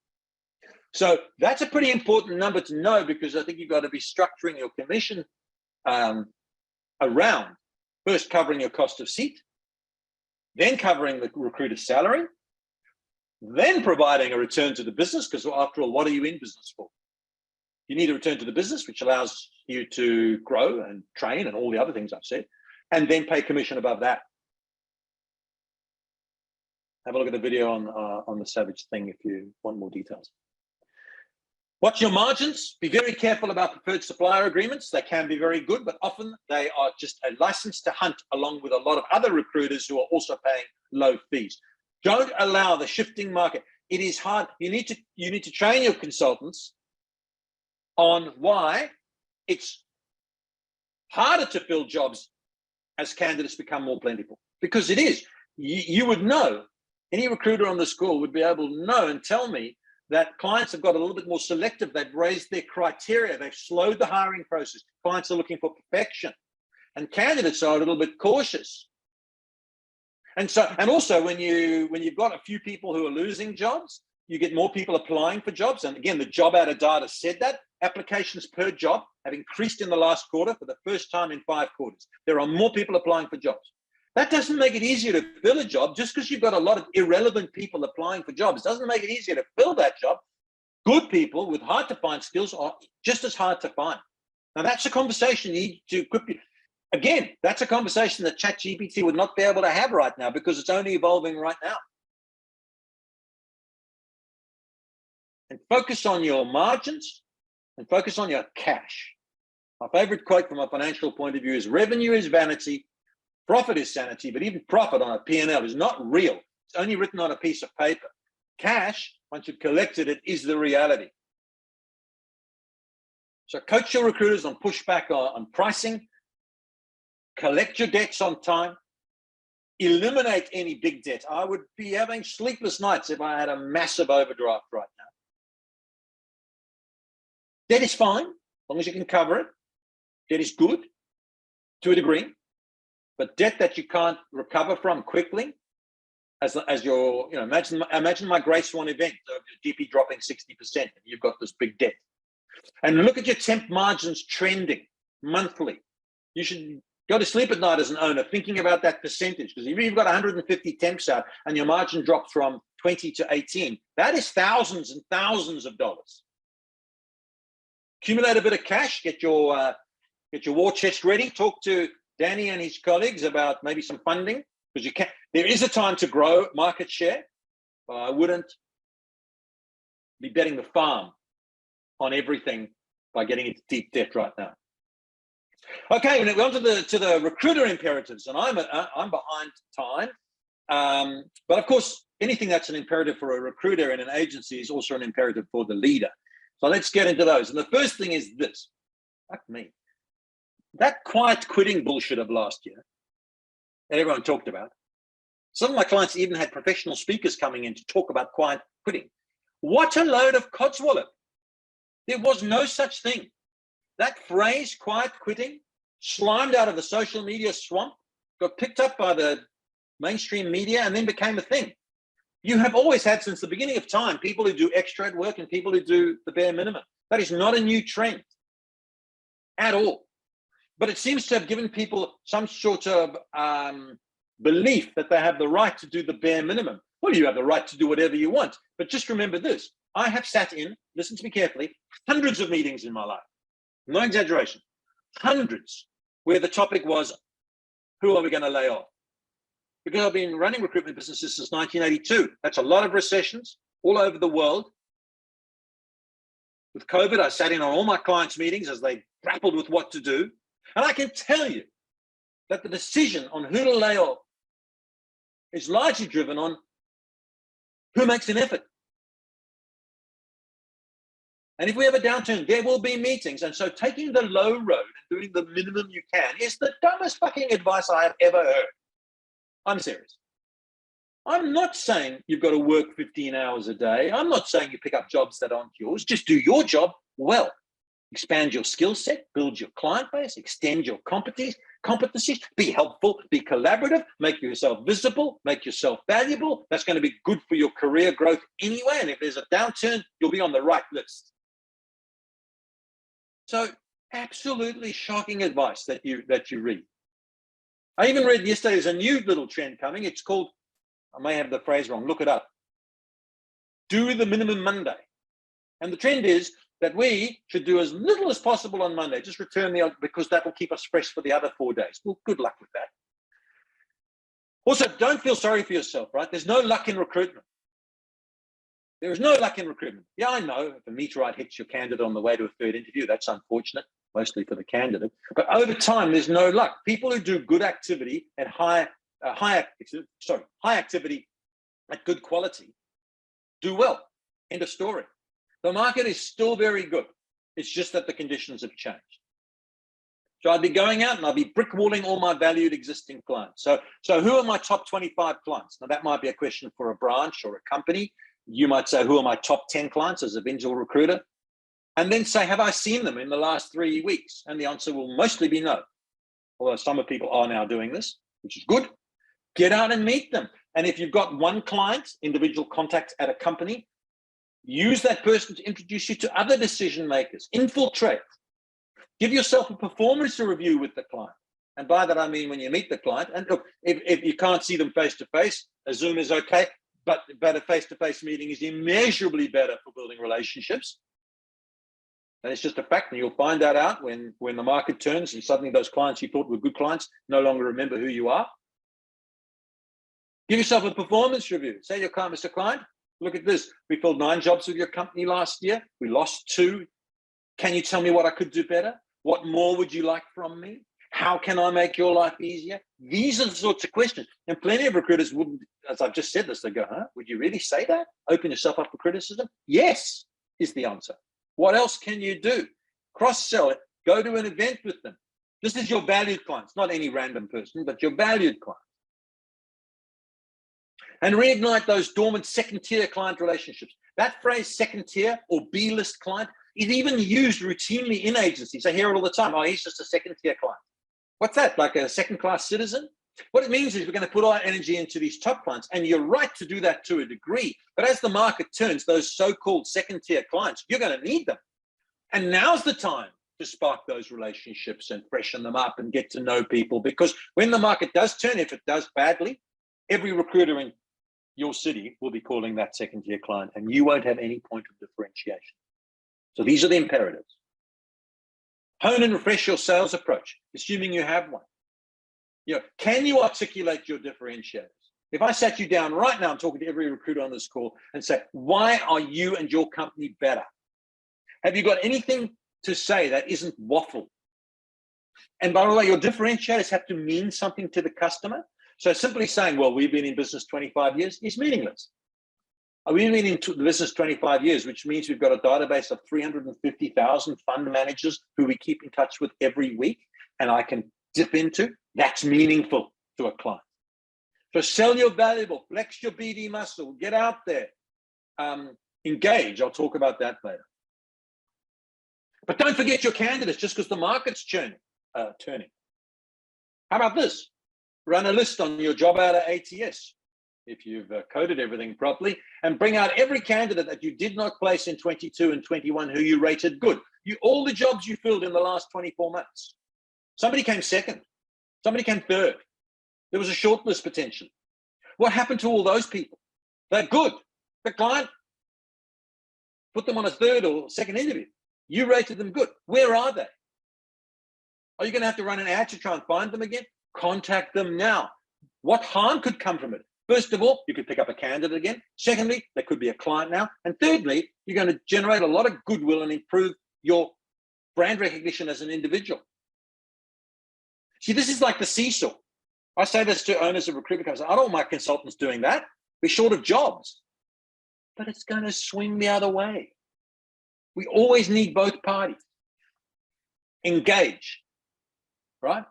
So that's a pretty important number to know, because I think you've got to be structuring your commission around first covering your cost of seat, then covering the recruiter's salary, then providing a return to the business, because after all, what are you in business for? You need a return to the business, which allows you to grow and train and all the other things I've said, and then pay commission above that. Have a look at the video on the Savage thing if you want more details. Watch your margins. Be very careful about preferred supplier agreements. They can be very good, but often they are just a license to hunt along with a lot of other recruiters who are also paying low fees. Don't allow the shifting market. It is hard. You need to train your consultants on why it's harder to fill jobs as candidates become more plentiful, because it is. You would know, any recruiter on this call would be able to know and tell me that clients have got a little bit more selective. They've raised their criteria. They've slowed the hiring process. Clients are looking for perfection, and candidates are a little bit cautious. And also when you've got a few people who are losing jobs, you get more people applying for jobs. And again, the JobAdder data said that applications per job have increased in the last quarter for the first time in 5 quarters. There are more people applying for jobs. That doesn't make it easier to fill a job. Just because you've got a lot of irrelevant people applying for jobs doesn't make it easier to fill that job. Good people with hard to find skills are just as hard to find. Now that's a conversation you need to equip you. Again, that's a conversation that ChatGPT would not be able to have right now, because it's only evolving right now. And focus on your margins and focus on your cash. My favorite quote from a financial point of view is, revenue is vanity, profit is sanity, but even profit on a P&L is not real. It's only written on a piece of paper. Cash, once you've collected it, is the reality. So coach your recruiters on pushback on pricing, collect your debts on time, eliminate any big debt. I would be having sleepless nights if I had a massive overdraft right now. Debt is fine, as long as you can cover it. Debt is good to a degree. But debt that you can't recover from quickly, as your, imagine my Grace One event of your GP dropping 60%, and you've got this big debt. And look at your temp margins trending monthly. You should go to sleep at night as an owner thinking about that percentage, because if you've got 150 temps out and your margin drops from 20 to 18, that is thousands and thousands of dollars. Accumulate a bit of cash, get your war chest ready, talk to Danny and his colleagues about maybe some funding, because there is a time to grow market share, but I wouldn't be betting the farm on everything by getting into deep debt right now. Okay, we're on to the recruiter imperatives, and I'm behind time. But of course, anything that's an imperative for a recruiter in an agency is also an imperative for the leader. So let's get into those. And the first thing is this. Fuck me. That quiet quitting bullshit of last year that everyone talked about. Some of my clients even had professional speakers coming in to talk about quiet quitting. What a load of codswallop. There was no such thing. That phrase, quiet quitting, slimed out of the social media swamp, got picked up by the mainstream media, and then became a thing. You have always had, since the beginning of time, people who do extra work and people who do the bare minimum. That is not a new trend at all. But it seems to have given people some sort of belief that they have the right to do the bare minimum. Well, you have the right to do whatever you want. But just remember this. I have sat in, listen to me carefully, hundreds of meetings in my life. No exaggeration. Hundreds, where the topic was, who are we going to lay off? Because I've been running recruitment businesses since 1982. That's a lot of recessions all over the world. With COVID, I sat in on all my clients' meetings as they grappled with what to do. And I can tell you that the decision on who to lay off is largely driven on who makes an effort. And if we have a downturn, there will be meetings. And so taking the low road and doing the minimum you can is the dumbest fucking advice I have ever heard. I'm serious. I'm not saying you've got to work 15 hours a day. I'm not saying you pick up jobs that aren't yours. Just do your job well. Expand your skill set, build your client base, extend your competencies, be helpful, be collaborative, make yourself visible, make yourself valuable. That's going to be good for your career growth anyway. And if there's a downturn, you'll be on the right list. So absolutely shocking advice that you read. I even read yesterday, there's a new little trend coming. It's called, I may have the phrase wrong, look it up. Do the minimum Monday. And the trend is that we should do as little as possible on Monday. Just return because that will keep us fresh for the other 4 days. Well, good luck with that. Also, don't feel sorry for yourself, right? There's no luck in recruitment. There is no luck in recruitment. Yeah, I know if a meteorite hits your candidate on the way to a third interview, that's unfortunate, mostly for the candidate. But over time, there's no luck. People who do good activity and high activity at good quality do well. End of story. The market is still very good. It's just that the conditions have changed. So I'd be going out and I'd be brickwalling all my valued existing clients. So who are my top 25 clients? Now that might be a question for a branch or a company. You might say, who are my top 10 clients as a individual recruiter? And then say, have I seen them in the last 3 weeks? And the answer will mostly be no. Although some people are now doing this, which is good. Get out and meet them. And if you've got one client, individual contact at a company, use that person to introduce you to other decision makers. Infiltrate. Give yourself a performance review with the client. And by that, I mean when you meet the client. And look, if you can't see them face to face, a Zoom is okay. But a face-to-face meeting is immeasurably better for building relationships. And it's just a fact. And you'll find that out when the market turns and suddenly those clients you thought were good clients no longer remember who you are. Give yourself a performance review. Say to your client, Mr. Client, look at this. We filled 9 jobs with your company last year. We lost 2. Can you tell me what I could do better? What more would you like from me? How can I make your life easier? These are the sorts of questions. And plenty of recruiters wouldn't, as I've just said this, they go, huh? Would you really say that? Open yourself up for criticism? Yes, is the answer. What else can you do? Cross-sell it. Go to an event with them. This is your valued clients, not any random person, but your valued clients. And reignite those dormant second-tier client relationships. That phrase, second tier or B-list client, is even used routinely in agencies. I hear it all the time. Oh, he's just a second-tier client. What's that, like a second-class citizen? What it means is we're going to put our energy into these top clients, and you're right to do that to a degree. But as the market turns, those so-called second-tier clients, you're going to need them. And now's the time to spark those relationships and freshen them up and get to know people. Because when the market does turn, if it does badly, every recruiter in your city will be calling that second-tier client, and you won't have any point of differentiation. So these are the imperatives. Hone and refresh your sales approach, assuming you have one. Can you articulate your differentiators? If I sat you down right now, I'm talking to every recruiter on this call and say, why are you and your company better? Have you got anything to say that isn't waffle? And by the way, your differentiators have to mean something to the customer. So simply saying, well, we've been in business 25 years is meaningless. We've been in business 25 years, which means we've got a database of 350,000 fund managers who we keep in touch with every week, and I can dip into. That's meaningful to a client. So sell your valuable, flex your BD muscle, get out there, engage. I'll talk about that later. But don't forget your candidates just because the market's turning. How about this? Run a list on your JobAdder ATS, if you've coded everything properly, and bring out every candidate that you did not place in 22 and 21 who you rated good. All the jobs you filled in the last 24 months. Somebody came second. Somebody came third. There was a shortlist potential. What happened to all those people? They're good. The client put them on a third or second interview. You rated them good. Where are they? Are you going to have to run an ad to try and find them again? Contact them now. What harm could come from it? First of all, you could pick up a candidate again. Secondly, there could be a client now. And thirdly, you're going to generate a lot of goodwill and improve your brand recognition as an individual. See, this is like the seesaw. I say this to owners of recruitment companies. I don't want my consultants doing that. We're short of jobs. But it's going to swing the other way. We always need both parties. Engage, right?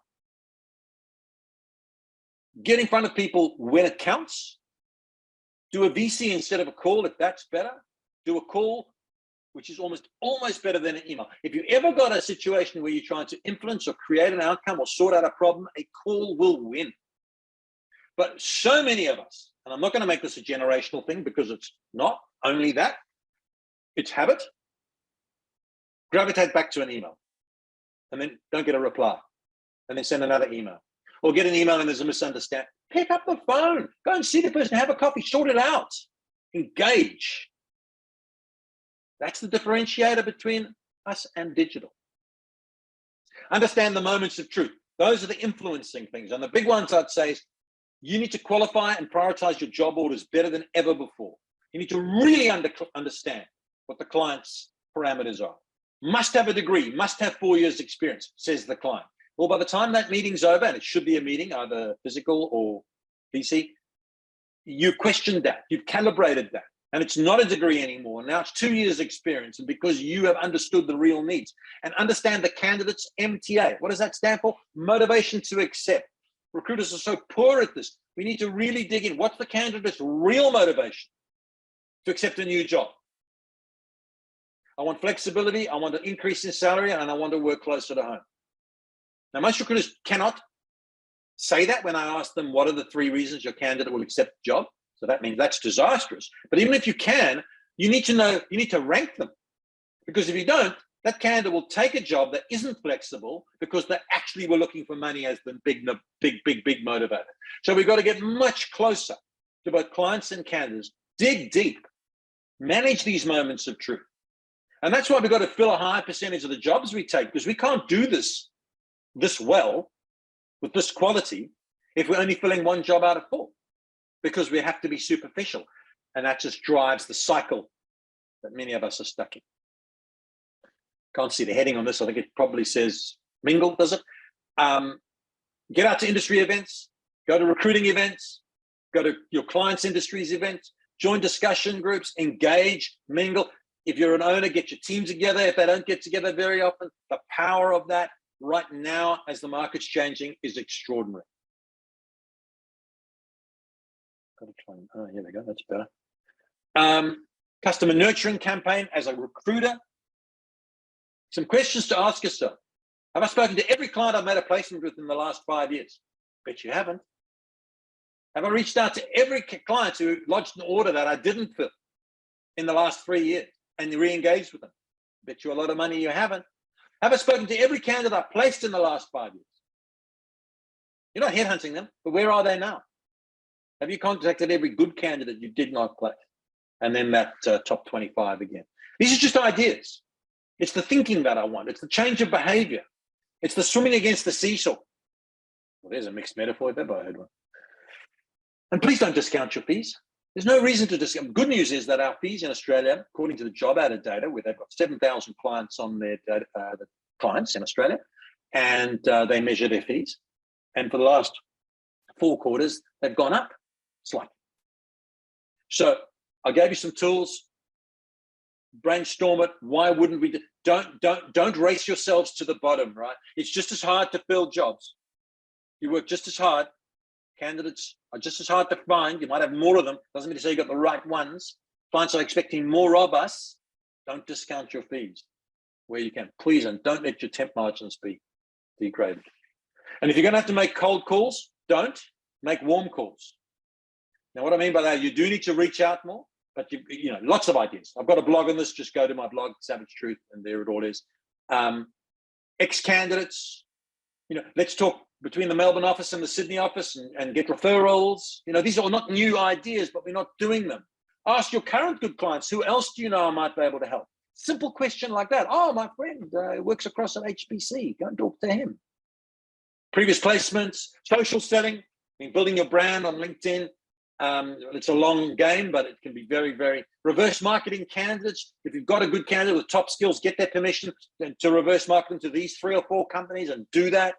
Get in front of people when it counts. Do a VC instead of a call if that's better. Do a call, which is almost better than an email. If you ever got a situation where you're trying to influence or create an outcome or sort out a problem, a call will win. But so many of us, and I'm not going to make this a generational thing because it's not only that, it's habit, gravitate back to an email and then don't get a reply and then send another email, or get an email and there's a misunderstanding. Pick up the phone, go and see the person, have a coffee, sort it out, engage. That's the differentiator between us and digital. Understand the moments of truth. Those are the influencing things. And the big ones I'd say is you need to qualify and prioritize your job orders better than ever before. You need to really understand what the client's parameters are. Must have a degree, must have 4 years experience, says the client. Well, by the time that meeting's over, and it should be a meeting, either physical or VC, you've questioned that, you've calibrated that, and it's not a degree anymore. Now it's 2 years experience, and because you have understood the real needs and understand the candidate's MTA. What does that stand for? Motivation to accept. Recruiters are so poor at this. We need to really dig in. What's the candidate's real motivation to accept a new job? I want flexibility, I want an increase in salary, and I want to work closer to home. Now, most recruiters cannot say that when I ask them, what are the 3 reasons your candidate will accept the job? So that means that's disastrous. But even if you can, you need to know, you need to rank them. Because if you don't, that candidate will take a job that isn't flexible because they actually were looking for money as the big motivator. So we've got to get much closer to both clients and candidates, dig deep, manage these moments of truth. And that's why we've got to fill a high percentage of the jobs we take, because we can't do this well with this quality if we're only filling 1 job out of 4, because we have to be superficial. And that just drives the cycle that many of us are stuck in. Can't see the heading on this. I think it probably says mingle, does it? Get out to industry events, go to recruiting events, go to your clients' industries events, join discussion groups, engage, mingle. If you're an owner, get your team together. If they don't get together very often, the power of that right now as the market's changing is extraordinary. Got to try and, oh, here we go, that's better. Customer nurturing campaign as a recruiter. Some questions to ask yourself. Have I spoken to every client I've made a placement with in the last 5 years? Bet you haven't. Have I reached out to every client who lodged an order that I didn't fill in the last 3 years and re-engaged with them? Bet you a lot of money you haven't. Have I spoken to every candidate I placed in the last 5 years? You're not headhunting them, but where are they now? Have you contacted every good candidate you did not place? And then that top 25 again. These are just ideas. It's the thinking that I want. It's the change of behavior. It's the swimming against the seesaw. Well, there's a mixed metaphor there, but I heard one. And please don't discount your fees. There's no reason to discount. Good news is that our fees in Australia, according to the JobAdder data, where they've got 7,000 clients on their data, the clients in Australia, and they measure their fees. And for the last 4 quarters, they've gone up slightly. So I gave you some tools. Brainstorm it. Why wouldn't we? Don't race yourselves to the bottom, right? It's just as hard to fill jobs. You work just as hard. Candidates are just as hard to find. You might have more of them. Doesn't mean to say you got the right ones. Clients are expecting more of us. Don't discount your fees where you can, please, and don't let your temp margins be degraded. And if you're going to have to make cold calls, don't make warm calls. Now, what I mean by that, you do need to reach out more. But you know, lots of ideas. I've got a blog on this. Just go to my blog, Savage Truth, and there it all is. Ex-candidates, you know, let's talk between the Melbourne office and the Sydney office and get referrals. You know, these are not new ideas, but we're not doing them. Ask your current good clients, who else do you know I might be able to help? Simple question like that. Oh, my friend works across at HPC. Go and talk to him. Previous placements, social selling, I mean, building your brand on LinkedIn. It's a long game, but it can be very, very reverse marketing candidates. If you've got a good candidate with top skills, get their permission to reverse market them to these 3 or 4 companies and do that.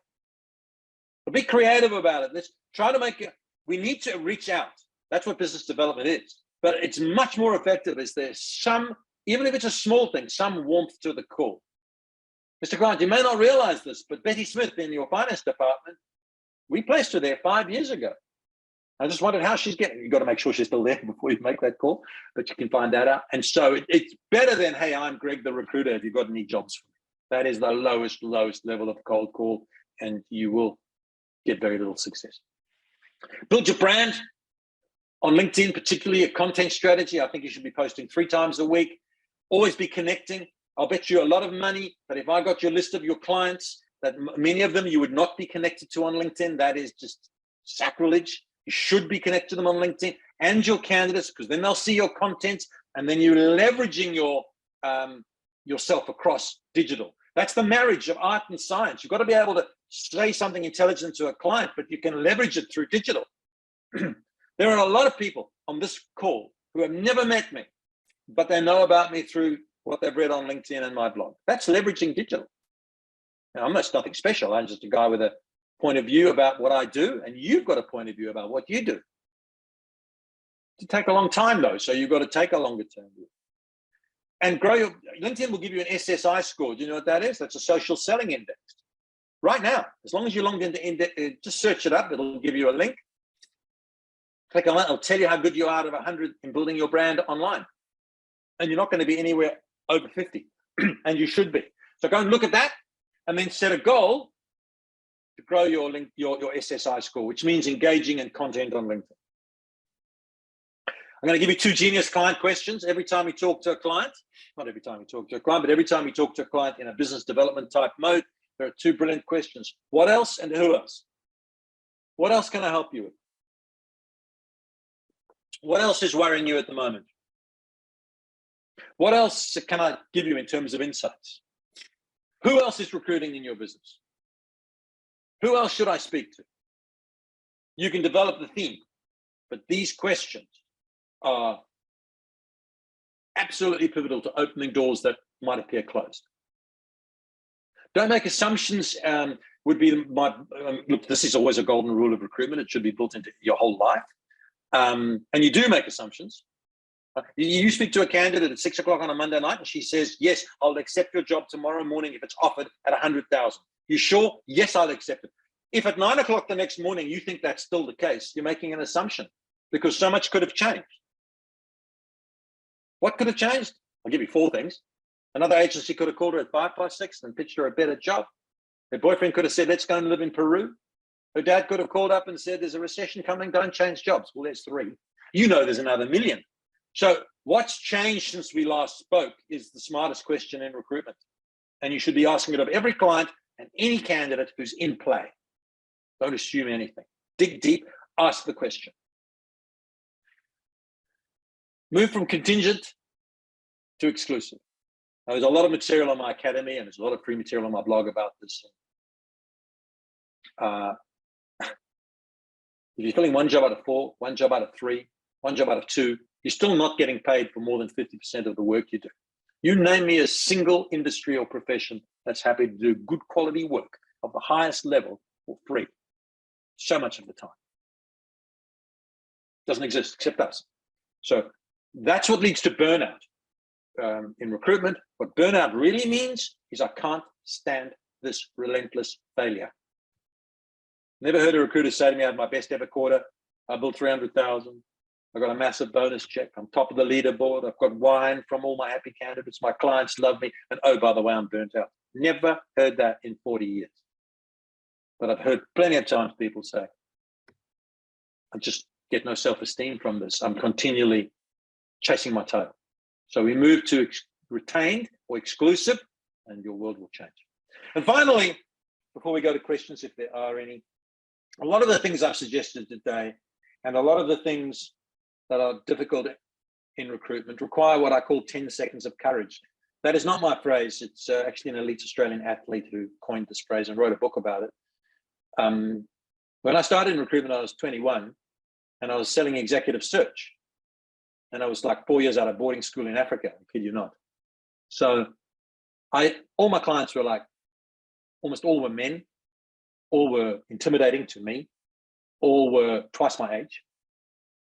But be creative about it. Let's try to make it. We need to reach out. That's what business development is. But it's much more effective. Is there some, even if it's a small thing, some warmth to the call. Mr. Grant, you may not realize this, but Betty Smith in your finance department, we placed her there 5 years ago. I just wondered how she's getting. You've got to make sure she's still there before you make that call, but you can find that out. And so it's better than, hey, I'm Greg the recruiter. Have you got any jobs for me? That is the lowest level of cold call, and you will get very little success. Build your brand on LinkedIn, particularly a content strategy. I think you should be posting 3 times a week. Always be connecting. I'll bet you a lot of money that if I got your list of your clients, that many of them you would not be connected to on LinkedIn. That is just sacrilege. You should be connected to them on LinkedIn and your candidates, because then they'll see your content, and then you're leveraging your yourself across digital. That's the marriage of art and science. You've got to be able to say something intelligent to a client, but you can leverage it through digital. There are a lot of people on this call who have never met me, but they know about me through what they've read on LinkedIn and my blog. That's leveraging digital. Now, I'm nothing special. I'm just a guy with a point of view about what I do, and you've got a point of view about what you do. It take a long time though, so you've got to take a longer term view. And grow your LinkedIn will give you an SSI score. Do you know what that is? That's a social selling index. Right now, as long as you're logged into index, just search it up. It'll give you a link. Click on it. It'll tell you how good you are out of 100 in building your brand online. And you're not going to be anywhere over 50, and you should be. So go and look at that, and then set a goal to grow your SSI score, which means engaging and content on LinkedIn. I'm going to give you 2 genius client questions. Every time you talk to a client, not every time you talk to a client, but every time you talk to a client in a business development type mode, there are 2 brilliant questions. What else and who else? What else can I help you with? What else is worrying you at the moment? What else can I give you in terms of insights? Who else is recruiting in your business? Who else should I speak to? You can develop the theme, but these questions are absolutely pivotal to opening doors that might appear closed. Don't make assumptions. Would be my look. This is always a golden rule of recruitment. It should be built into your whole life. And you do make assumptions. You speak to a candidate at 6 o'clock on a Monday night, and she says, "Yes, I'll accept your job tomorrow morning if it's offered at 100,000." You sure? Yes, I'll accept it. If at 9 o'clock the next morning you think that's still the case, you're making an assumption, because so much could have changed. What could have changed? I'll give you 4 things. Another agency could have called her at 6:05 and pitched her a better job. Her boyfriend could have said, "Let's go and live in Peru." Her dad could have called up and said, "There's a recession coming, don't change jobs." Well, there's 3. You know there's another million. So what's changed since we last spoke is the smartest question in recruitment. And you should be asking it of every client and any candidate who's in play. Don't assume anything. Dig deep, ask the question. Move from contingent to exclusive. Now, there's a lot of material on my academy, and there's a lot of free material on my blog about this. If you're filling 1 job out of 4, 1 job out of 3, 1 job out of 2, you're still not getting paid for more than 50% of the work you do. You name me a single industry or profession that's happy to do good quality work of the highest level for free. So much of the time. Doesn't exist except us. So that's what leads to burnout in recruitment. What burnout really means is I can't stand this relentless failure. Never heard a recruiter say to me, "I had my best ever quarter. I built 300,000. I got a massive bonus check. I'm top of the leaderboard. I've got wine from all my happy candidates. My clients love me. And oh, by the way, I'm burnt out." Never heard that in 40 years. But I've heard plenty of times people say, "I just get no self-esteem from this. I'm continually chasing my tail." So we move to retained or exclusive, and your world will change. And finally, before we go to questions, if there are any, a lot of the things I've suggested today and a lot of the things that are difficult in recruitment require what I call 10 seconds of courage. That is not my phrase. It's actually an elite Australian athlete who coined this phrase and wrote a book about it. When I started in recruitment, I was 21 and I was selling executive search. And I was like 4 years out of boarding school in Africa, I kid you not. So all my clients were like, almost all were men. all were intimidating to me, all were twice my age.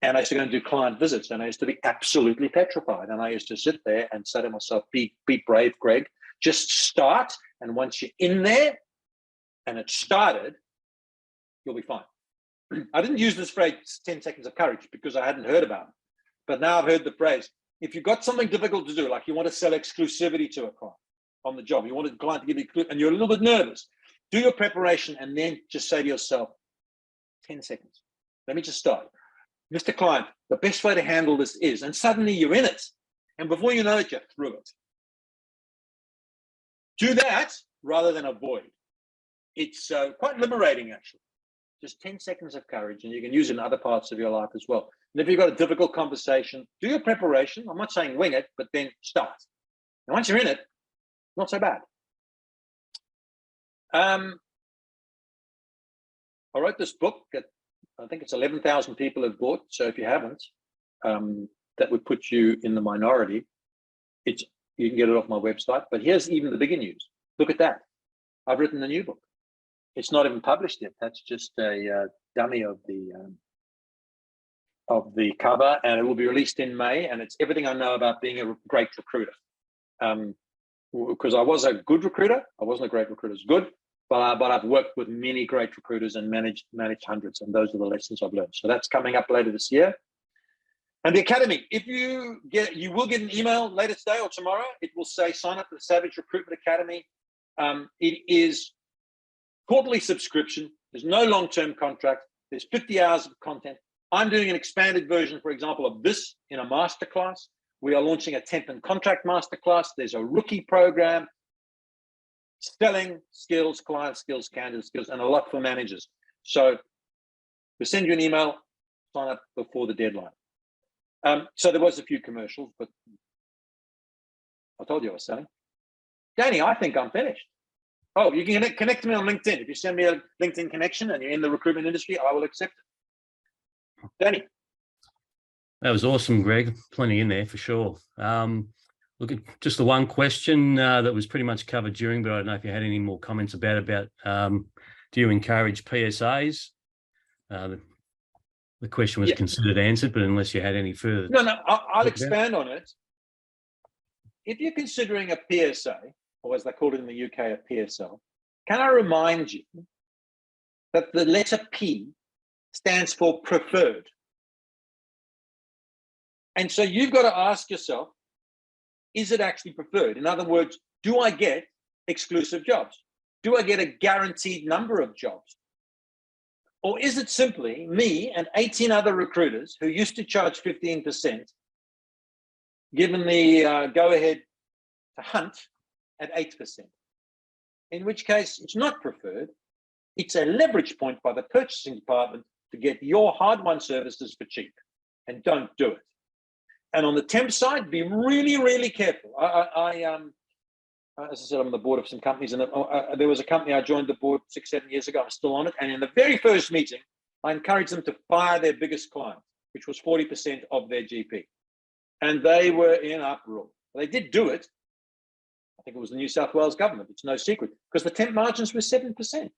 And I used to go and do client visits, and I used to be absolutely petrified. And I used to sit there and say to myself, be brave, Greg, just start. And once you're in there and it started, you'll be fine. I didn't use this phrase 10 seconds of courage because I hadn't heard about it. But now I've heard the phrase, if you've got something difficult to do, like you want to sell exclusivity to a client on the job, you want the client to give you, and you're a little bit nervous, do your preparation and then just say to yourself, 10 seconds, let me just start. Mr. Client, the best way to handle this is, and suddenly you're in it. And before you know it, you're through it. Do that rather than avoid. It's quite liberating, actually. Just 10 seconds of courage, and you can use it in other parts of your life as well. And if you've got a difficult conversation, do your preparation. I'm not saying wing it, but then start. And once you're in it, not so bad. I wrote this book that I think it's 11,000 people have bought. So if you haven't, that would put you in the minority. You can get it off my website. But here's even the bigger news. Look at that. I've written a new book. It's not even published yet. That's just a dummy of the cover, and it will be released in May. And it's everything I know about being a great recruiter. Because I was a good recruiter. I wasn't a great recruiter. It's good. But I've worked with many great recruiters and managed hundreds, and those are the lessons I've learned. So that's coming up later this year. And the Academy, you will get an email later today or tomorrow. It will say sign up for the Savage Recruitment Academy. It is quarterly subscription. There's no long-term contract. There's 50 hours of content. I'm doing an expanded version, for example, of this in a masterclass. We are launching a temp and contract masterclass. There's a rookie program. Selling skills, client skills, candidate skills, and a lot for managers. So we'll send you an email, sign up before the deadline. So there was a few commercials, but I told you I was selling. Danny, I think I'm finished. Oh, you can connect to me on LinkedIn. If you send me a LinkedIn connection and you're in the recruitment industry, I will accept it. Danny. That was awesome, Greg. Plenty in there for sure. Look, just the one question that was pretty much covered during, but I don't know if you had any more comments about do you encourage PSAs? The question was considered answered, but unless you had any further. No, I'll expand on it. If you're considering a PSA, or as they call it in the UK, a PSL, can I remind you that the letter P stands for preferred? And so you've got to ask yourself, is it actually preferred? In other words, do I get exclusive jobs? Do I get a guaranteed number of jobs? Or is it simply me and 18 other recruiters who used to charge 15%, given the go-ahead to hunt at 8%? In which case, it's not preferred. It's a leverage point by the purchasing department to get your hard-won services for cheap, and don't do it. And on the temp side, be really, really careful. As I said, I'm on the board of some companies, and there was a company I joined the board 6-7 years ago. I'm still on it. And in the very first meeting, I encouraged them to fire their biggest client, which was 40% of their GP. And they were in uproar. They did do it. I think it was the New South Wales government. It's no secret, because the temp margins were 7%. And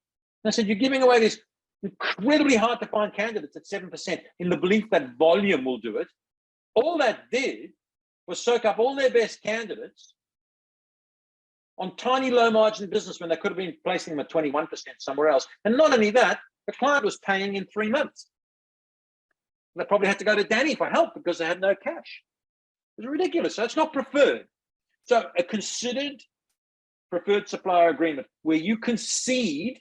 I said, you're giving away this incredibly hard to find candidates at 7% in the belief that volume will do it. All that did was soak up all their best candidates on tiny low margin business when they could have been placing them at 21% somewhere else. And not only that, the client was paying in 3 months. They probably had to go to Danny for help because they had no cash. It was ridiculous. So it's not preferred. So a considered preferred supplier agreement where you concede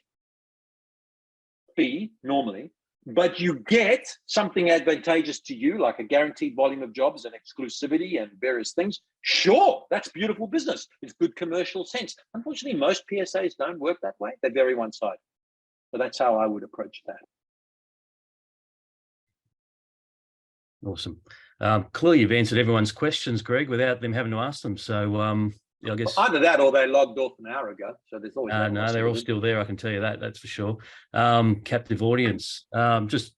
fee normally, but you get something advantageous to you, like a guaranteed volume of jobs and exclusivity and various things. Sure, that's beautiful business. It's good commercial sense. Unfortunately, most PSAs don't work that way. They're very one-sided. So that's how I would approach that. Awesome. Clearly, you've answered everyone's questions, Greg, without them having to ask them. So I guess either that or they logged off an hour ago. So there's always no, they're all still there. I can tell you that. That's for sure. Captive audience. Just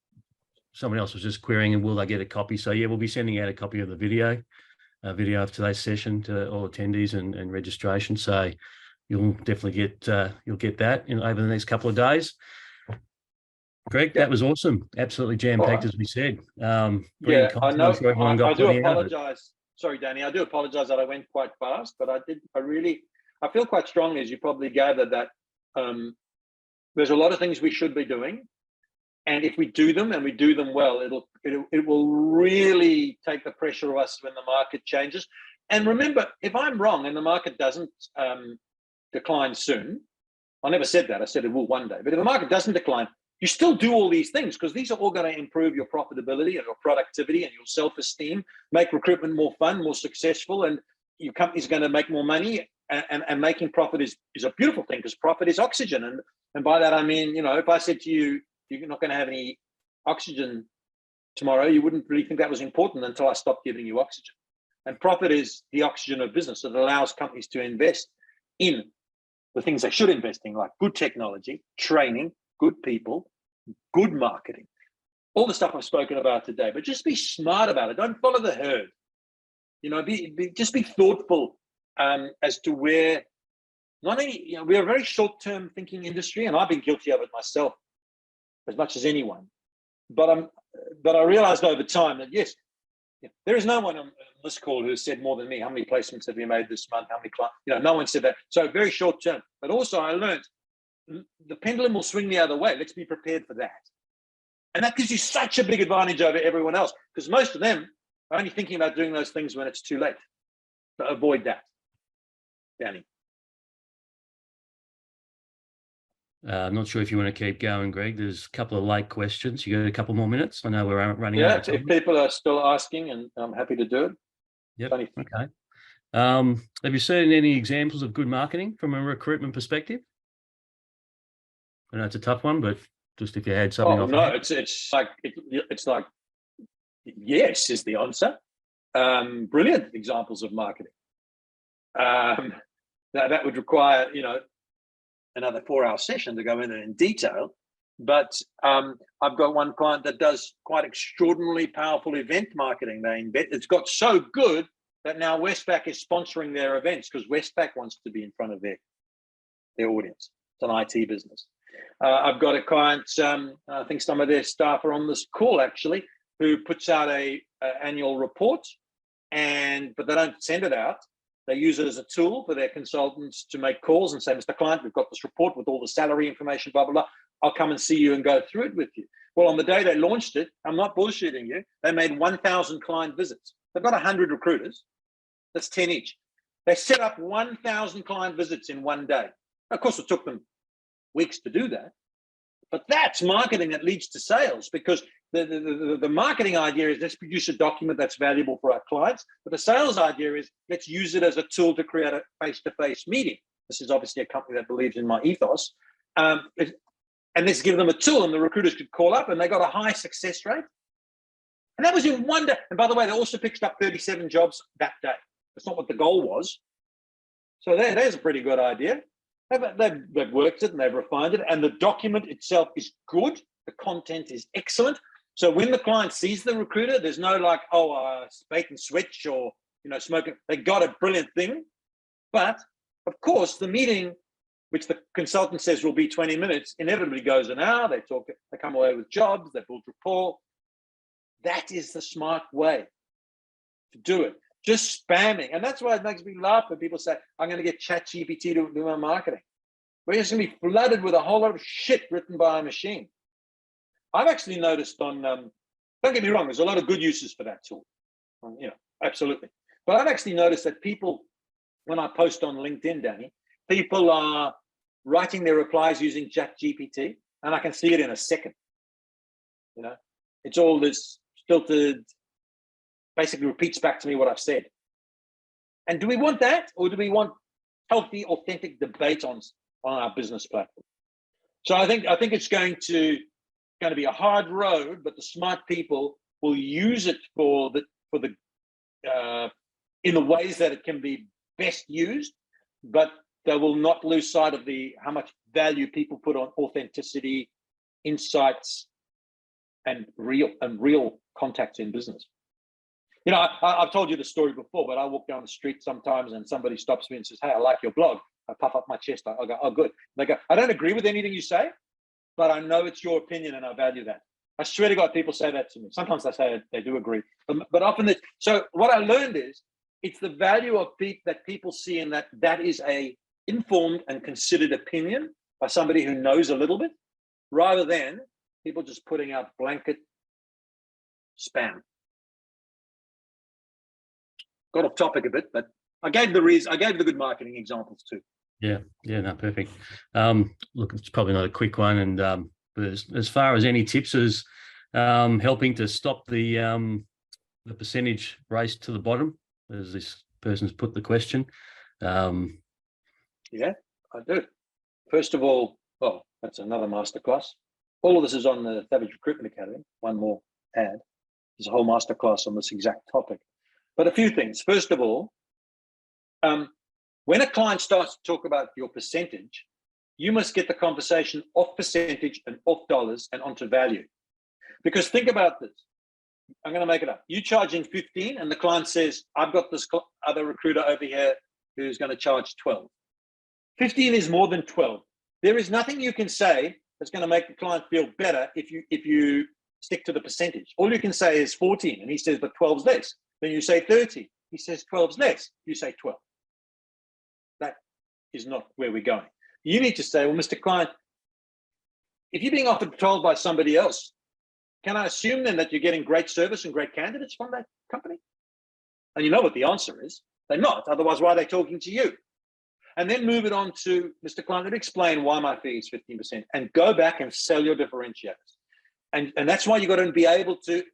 someone else was just querying, will they get a copy? So yeah, we'll be sending out a copy of the video of today's session to all attendees and registration. So you'll definitely get that over the next couple of days. Greg, that was awesome. Absolutely jam-packed, as we said. Bringing Yeah, I content, know. I'm sure everyone I got do plenty out of it. apologize. Sorry, Danny. I do apologize that I went quite fast, but I feel quite strongly, as you probably gathered, that there's a lot of things we should be doing. And if we do them and we do them well, it will really take the pressure off us when the market changes. And remember, if I'm wrong and the market doesn't decline soon, I never said that. I said it will one day. But if the market doesn't decline, you still do all these things, because these are all going to improve your profitability and your productivity and your self-esteem, make recruitment more fun, more successful, and your company's going to make more money. And making profit is a beautiful thing, because profit is oxygen. And by that, I mean, if I said to you, you're not going to have any oxygen tomorrow, you wouldn't really think that was important until I stopped giving you oxygen. And profit is the oxygen of business. It allows companies to invest in the things they should invest in, like good technology, training, good people, good marketing, all the stuff I've spoken about today. But just be smart about it. Don't follow the herd. Just be thoughtful as to where, not only, we're a very short-term thinking industry, and I've been guilty of it myself as much as anyone. But I realized over time that, yes, there is no one on this call who has said more than me. How many placements have we made this month? How many clients? No one said that. So very short term. But also I learned the pendulum will swing the other way. Let's be prepared for that. And that gives you such a big advantage over everyone else, because most of them are only thinking about doing those things when it's too late. So avoid that, Danny. I'm not sure if you want to keep going, Greg. There's a couple of late questions. You got a couple more minutes? I know we're running out of time. If people are still asking, and I'm happy to do it. Yep. Okay. Have you seen any examples of good marketing from a recruitment perspective? I know it's a tough one, but just if you had something. Oh no, it's like yes is the answer. Brilliant examples of marketing. That would require another 4-hour session to go in detail, but I've got one client that does quite extraordinarily powerful event marketing. It's got so good that now Westpac is sponsoring their events, because Westpac wants to be in front of their audience. It's an IT business. I've got a client, I think some of their staff are on this call actually, who puts out a annual report, but they don't send it out. They use it as a tool for their consultants to make calls and say, Mr. Client, we've got this report with all the salary information, blah, blah, blah. I'll come and see you and go through it with you. Well, on the day they launched it, I'm not bullshitting you, they made 1,000 client visits. They've got 100 recruiters. That's 10 each. They set up 1,000 client visits in one day. Of course, it took them weeks to do that. But that's marketing that leads to sales, because the marketing idea is let's produce a document that's valuable for our clients. But the sales idea is let's use it as a tool to create a face-to-face meeting. This is obviously a company that believes in my ethos. And let's give them a tool, and the recruiters could call up, and they got a high success rate. And that was in one day. And by the way, they also picked up 37 jobs that day. That's not what the goal was. So there's a pretty good idea. They've worked it and they've refined it, and the document itself is good. The content is excellent. So when the client sees the recruiter, there's no bait and switch or smoking. They got a brilliant thing. But of course, the meeting, which the consultant says will be 20 minutes, inevitably goes an hour. They talk, they come away with jobs, they build rapport. That is the smart way to do it. Just spamming. And that's why it makes me laugh when people say, I'm going to get ChatGPT to do my marketing. We're just going to be flooded with a whole lot of shit written by a machine. I've actually noticed don't get me wrong, there's a lot of good uses for that tool. Absolutely. But I've actually noticed that people, when I post on LinkedIn, Danny, people are writing their replies using ChatGPT, and I can see it in a second. It's all this filtered, basically repeats back to me what I've said. And do we want that, or do we want healthy, authentic debate on our business platform? So I think it's going to be a hard road, but the smart people will use it in the ways that it can be best used, but they will not lose sight of how much value people put on authenticity, insights, and real contacts in business. You know, I've told you the story before, but I walk down the street sometimes and somebody stops me and says, "Hey, I like your blog." I puff up my chest. I go, "Oh, good." They go, "I don't agree with anything you say, but I know it's your opinion and I value that." I swear to God, people say that to me. Sometimes they say they do agree, but often so what I learned is it's the value of that people see in that is a informed and considered opinion by somebody who knows a little bit, rather than people just putting out blanket spam. Got off topic a bit, but I gave the good marketing examples too. Yeah, no, perfect. Look, it's probably not a quick one, and but as far as any tips as helping to stop the percentage race to the bottom, as this person's put the question. Yeah, I do. First of all, well, that's another masterclass. All of this is on the Savage Recruitment Academy. One more ad. There's a whole masterclass on this exact topic. But a few things. First of all, when a client starts to talk about your percentage, you must get the conversation off percentage and off dollars and onto value. Because think about this. I'm going to make it up. You charging 15 and the client says, "I've got this other recruiter over here who's going to charge 12. 15 is more than 12. There is nothing you can say that's going to make the client feel better if you stick to the percentage. All you can say is 14 and he says, "But 12's less." Then you say 30. He says 12's less. You say 12. That is not where we're going. You need to say, "Well, Mr. Client, if you're being offered 12 by somebody else, can I assume then that you're getting great service and great candidates from that company?" And you know what the answer is. They're not. Otherwise, why are they talking to you? And then move it on to, "Mr. Client, let me explain why my fee is 15%, and go back and sell your differentiators." And that's why you've got to be able to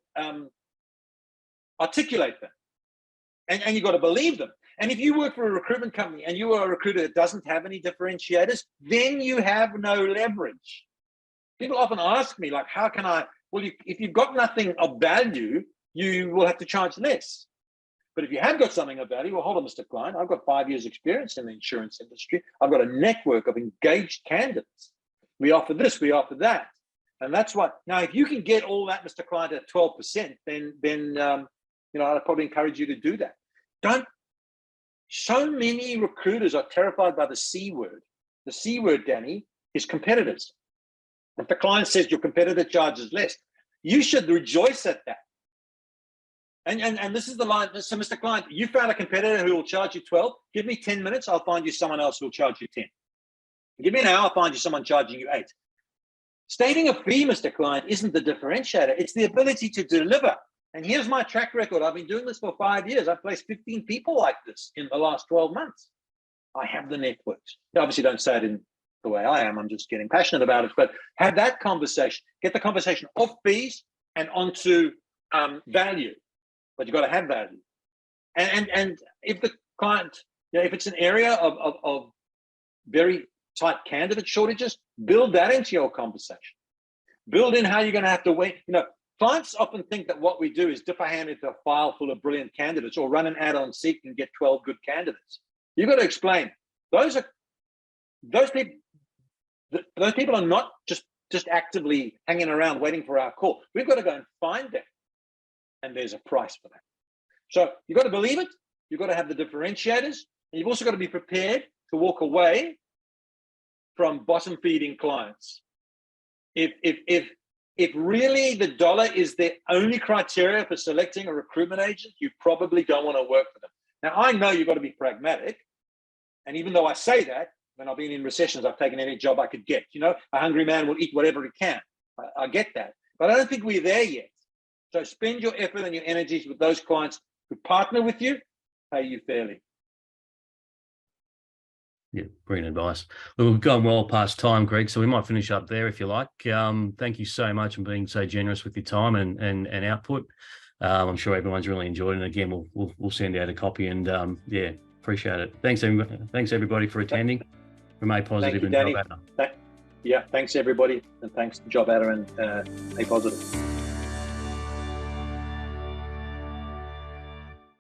articulate them. And you've got to believe them. And if you work for a recruitment company and you are a recruiter that doesn't have any differentiators, then you have no leverage. People often ask me, like, how can I? Well, if you've got nothing of value, you will have to charge less. But if you have got something of value, well, hold on, Mr. Client, I've got 5 years experience in the insurance industry. I've got a network of engaged candidates. We offer this, we offer that. And that's why, now, if you can get all that, Mr. Client, at 12%, then I'd probably encourage you to do that. So many recruiters are terrified by the C word. The C word, Danny, is competitors. If the client says your competitor charges less, you should rejoice at that. And this is the line. So, Mr. Client, you found a competitor who will charge you 12. Give me 10 minutes, I'll find you someone else who will charge you 10. Give me an hour, I'll find you someone charging you 8. Stating a fee, Mr. Client, isn't the differentiator. It's the ability to deliver. And here's my track record. I've been doing this for 5 years. I've placed 15 people like this in the last 12 months. I have the networks. You obviously don't say it in the way I am. I'm just getting passionate about it. But have that conversation. Get the conversation off fees and onto value. But you've got to have value. And if the client, if it's an area of very tight candidate shortages, build that into your conversation. Build in how you're going to have to wait. Clients often think that what we do is dip a hand into a file full of brilliant candidates or run an ad on Seek and get 12 good candidates. You've got to explain those people are not just actively hanging around waiting for our call. We've got to go and find them, and there's a price for that. So you've got to believe it. You've got to have the differentiators, and you've also got to be prepared to walk away from bottom feeding clients. If really the dollar is the only criteria for selecting a recruitment agent, you probably don't want to work for them. Now, I know you've got to be pragmatic. And even though I say that, when I've been in recessions, I've taken any job I could get. A hungry man will eat whatever he can. I get that. But I don't think we're there yet. So spend your effort and your energies with those clients who partner with you, pay you fairly. Yeah, brilliant advice. Well, we've gone well past time, Greg, so we might finish up there if you like. Thank you so much for being so generous with your time and output. I'm sure everyone's really enjoyed it. And again, we'll send out a copy and appreciate it. Thanks everybody for attending from APositive and JobAdder. Thanks everybody, and thanks to JobAdder and APositive.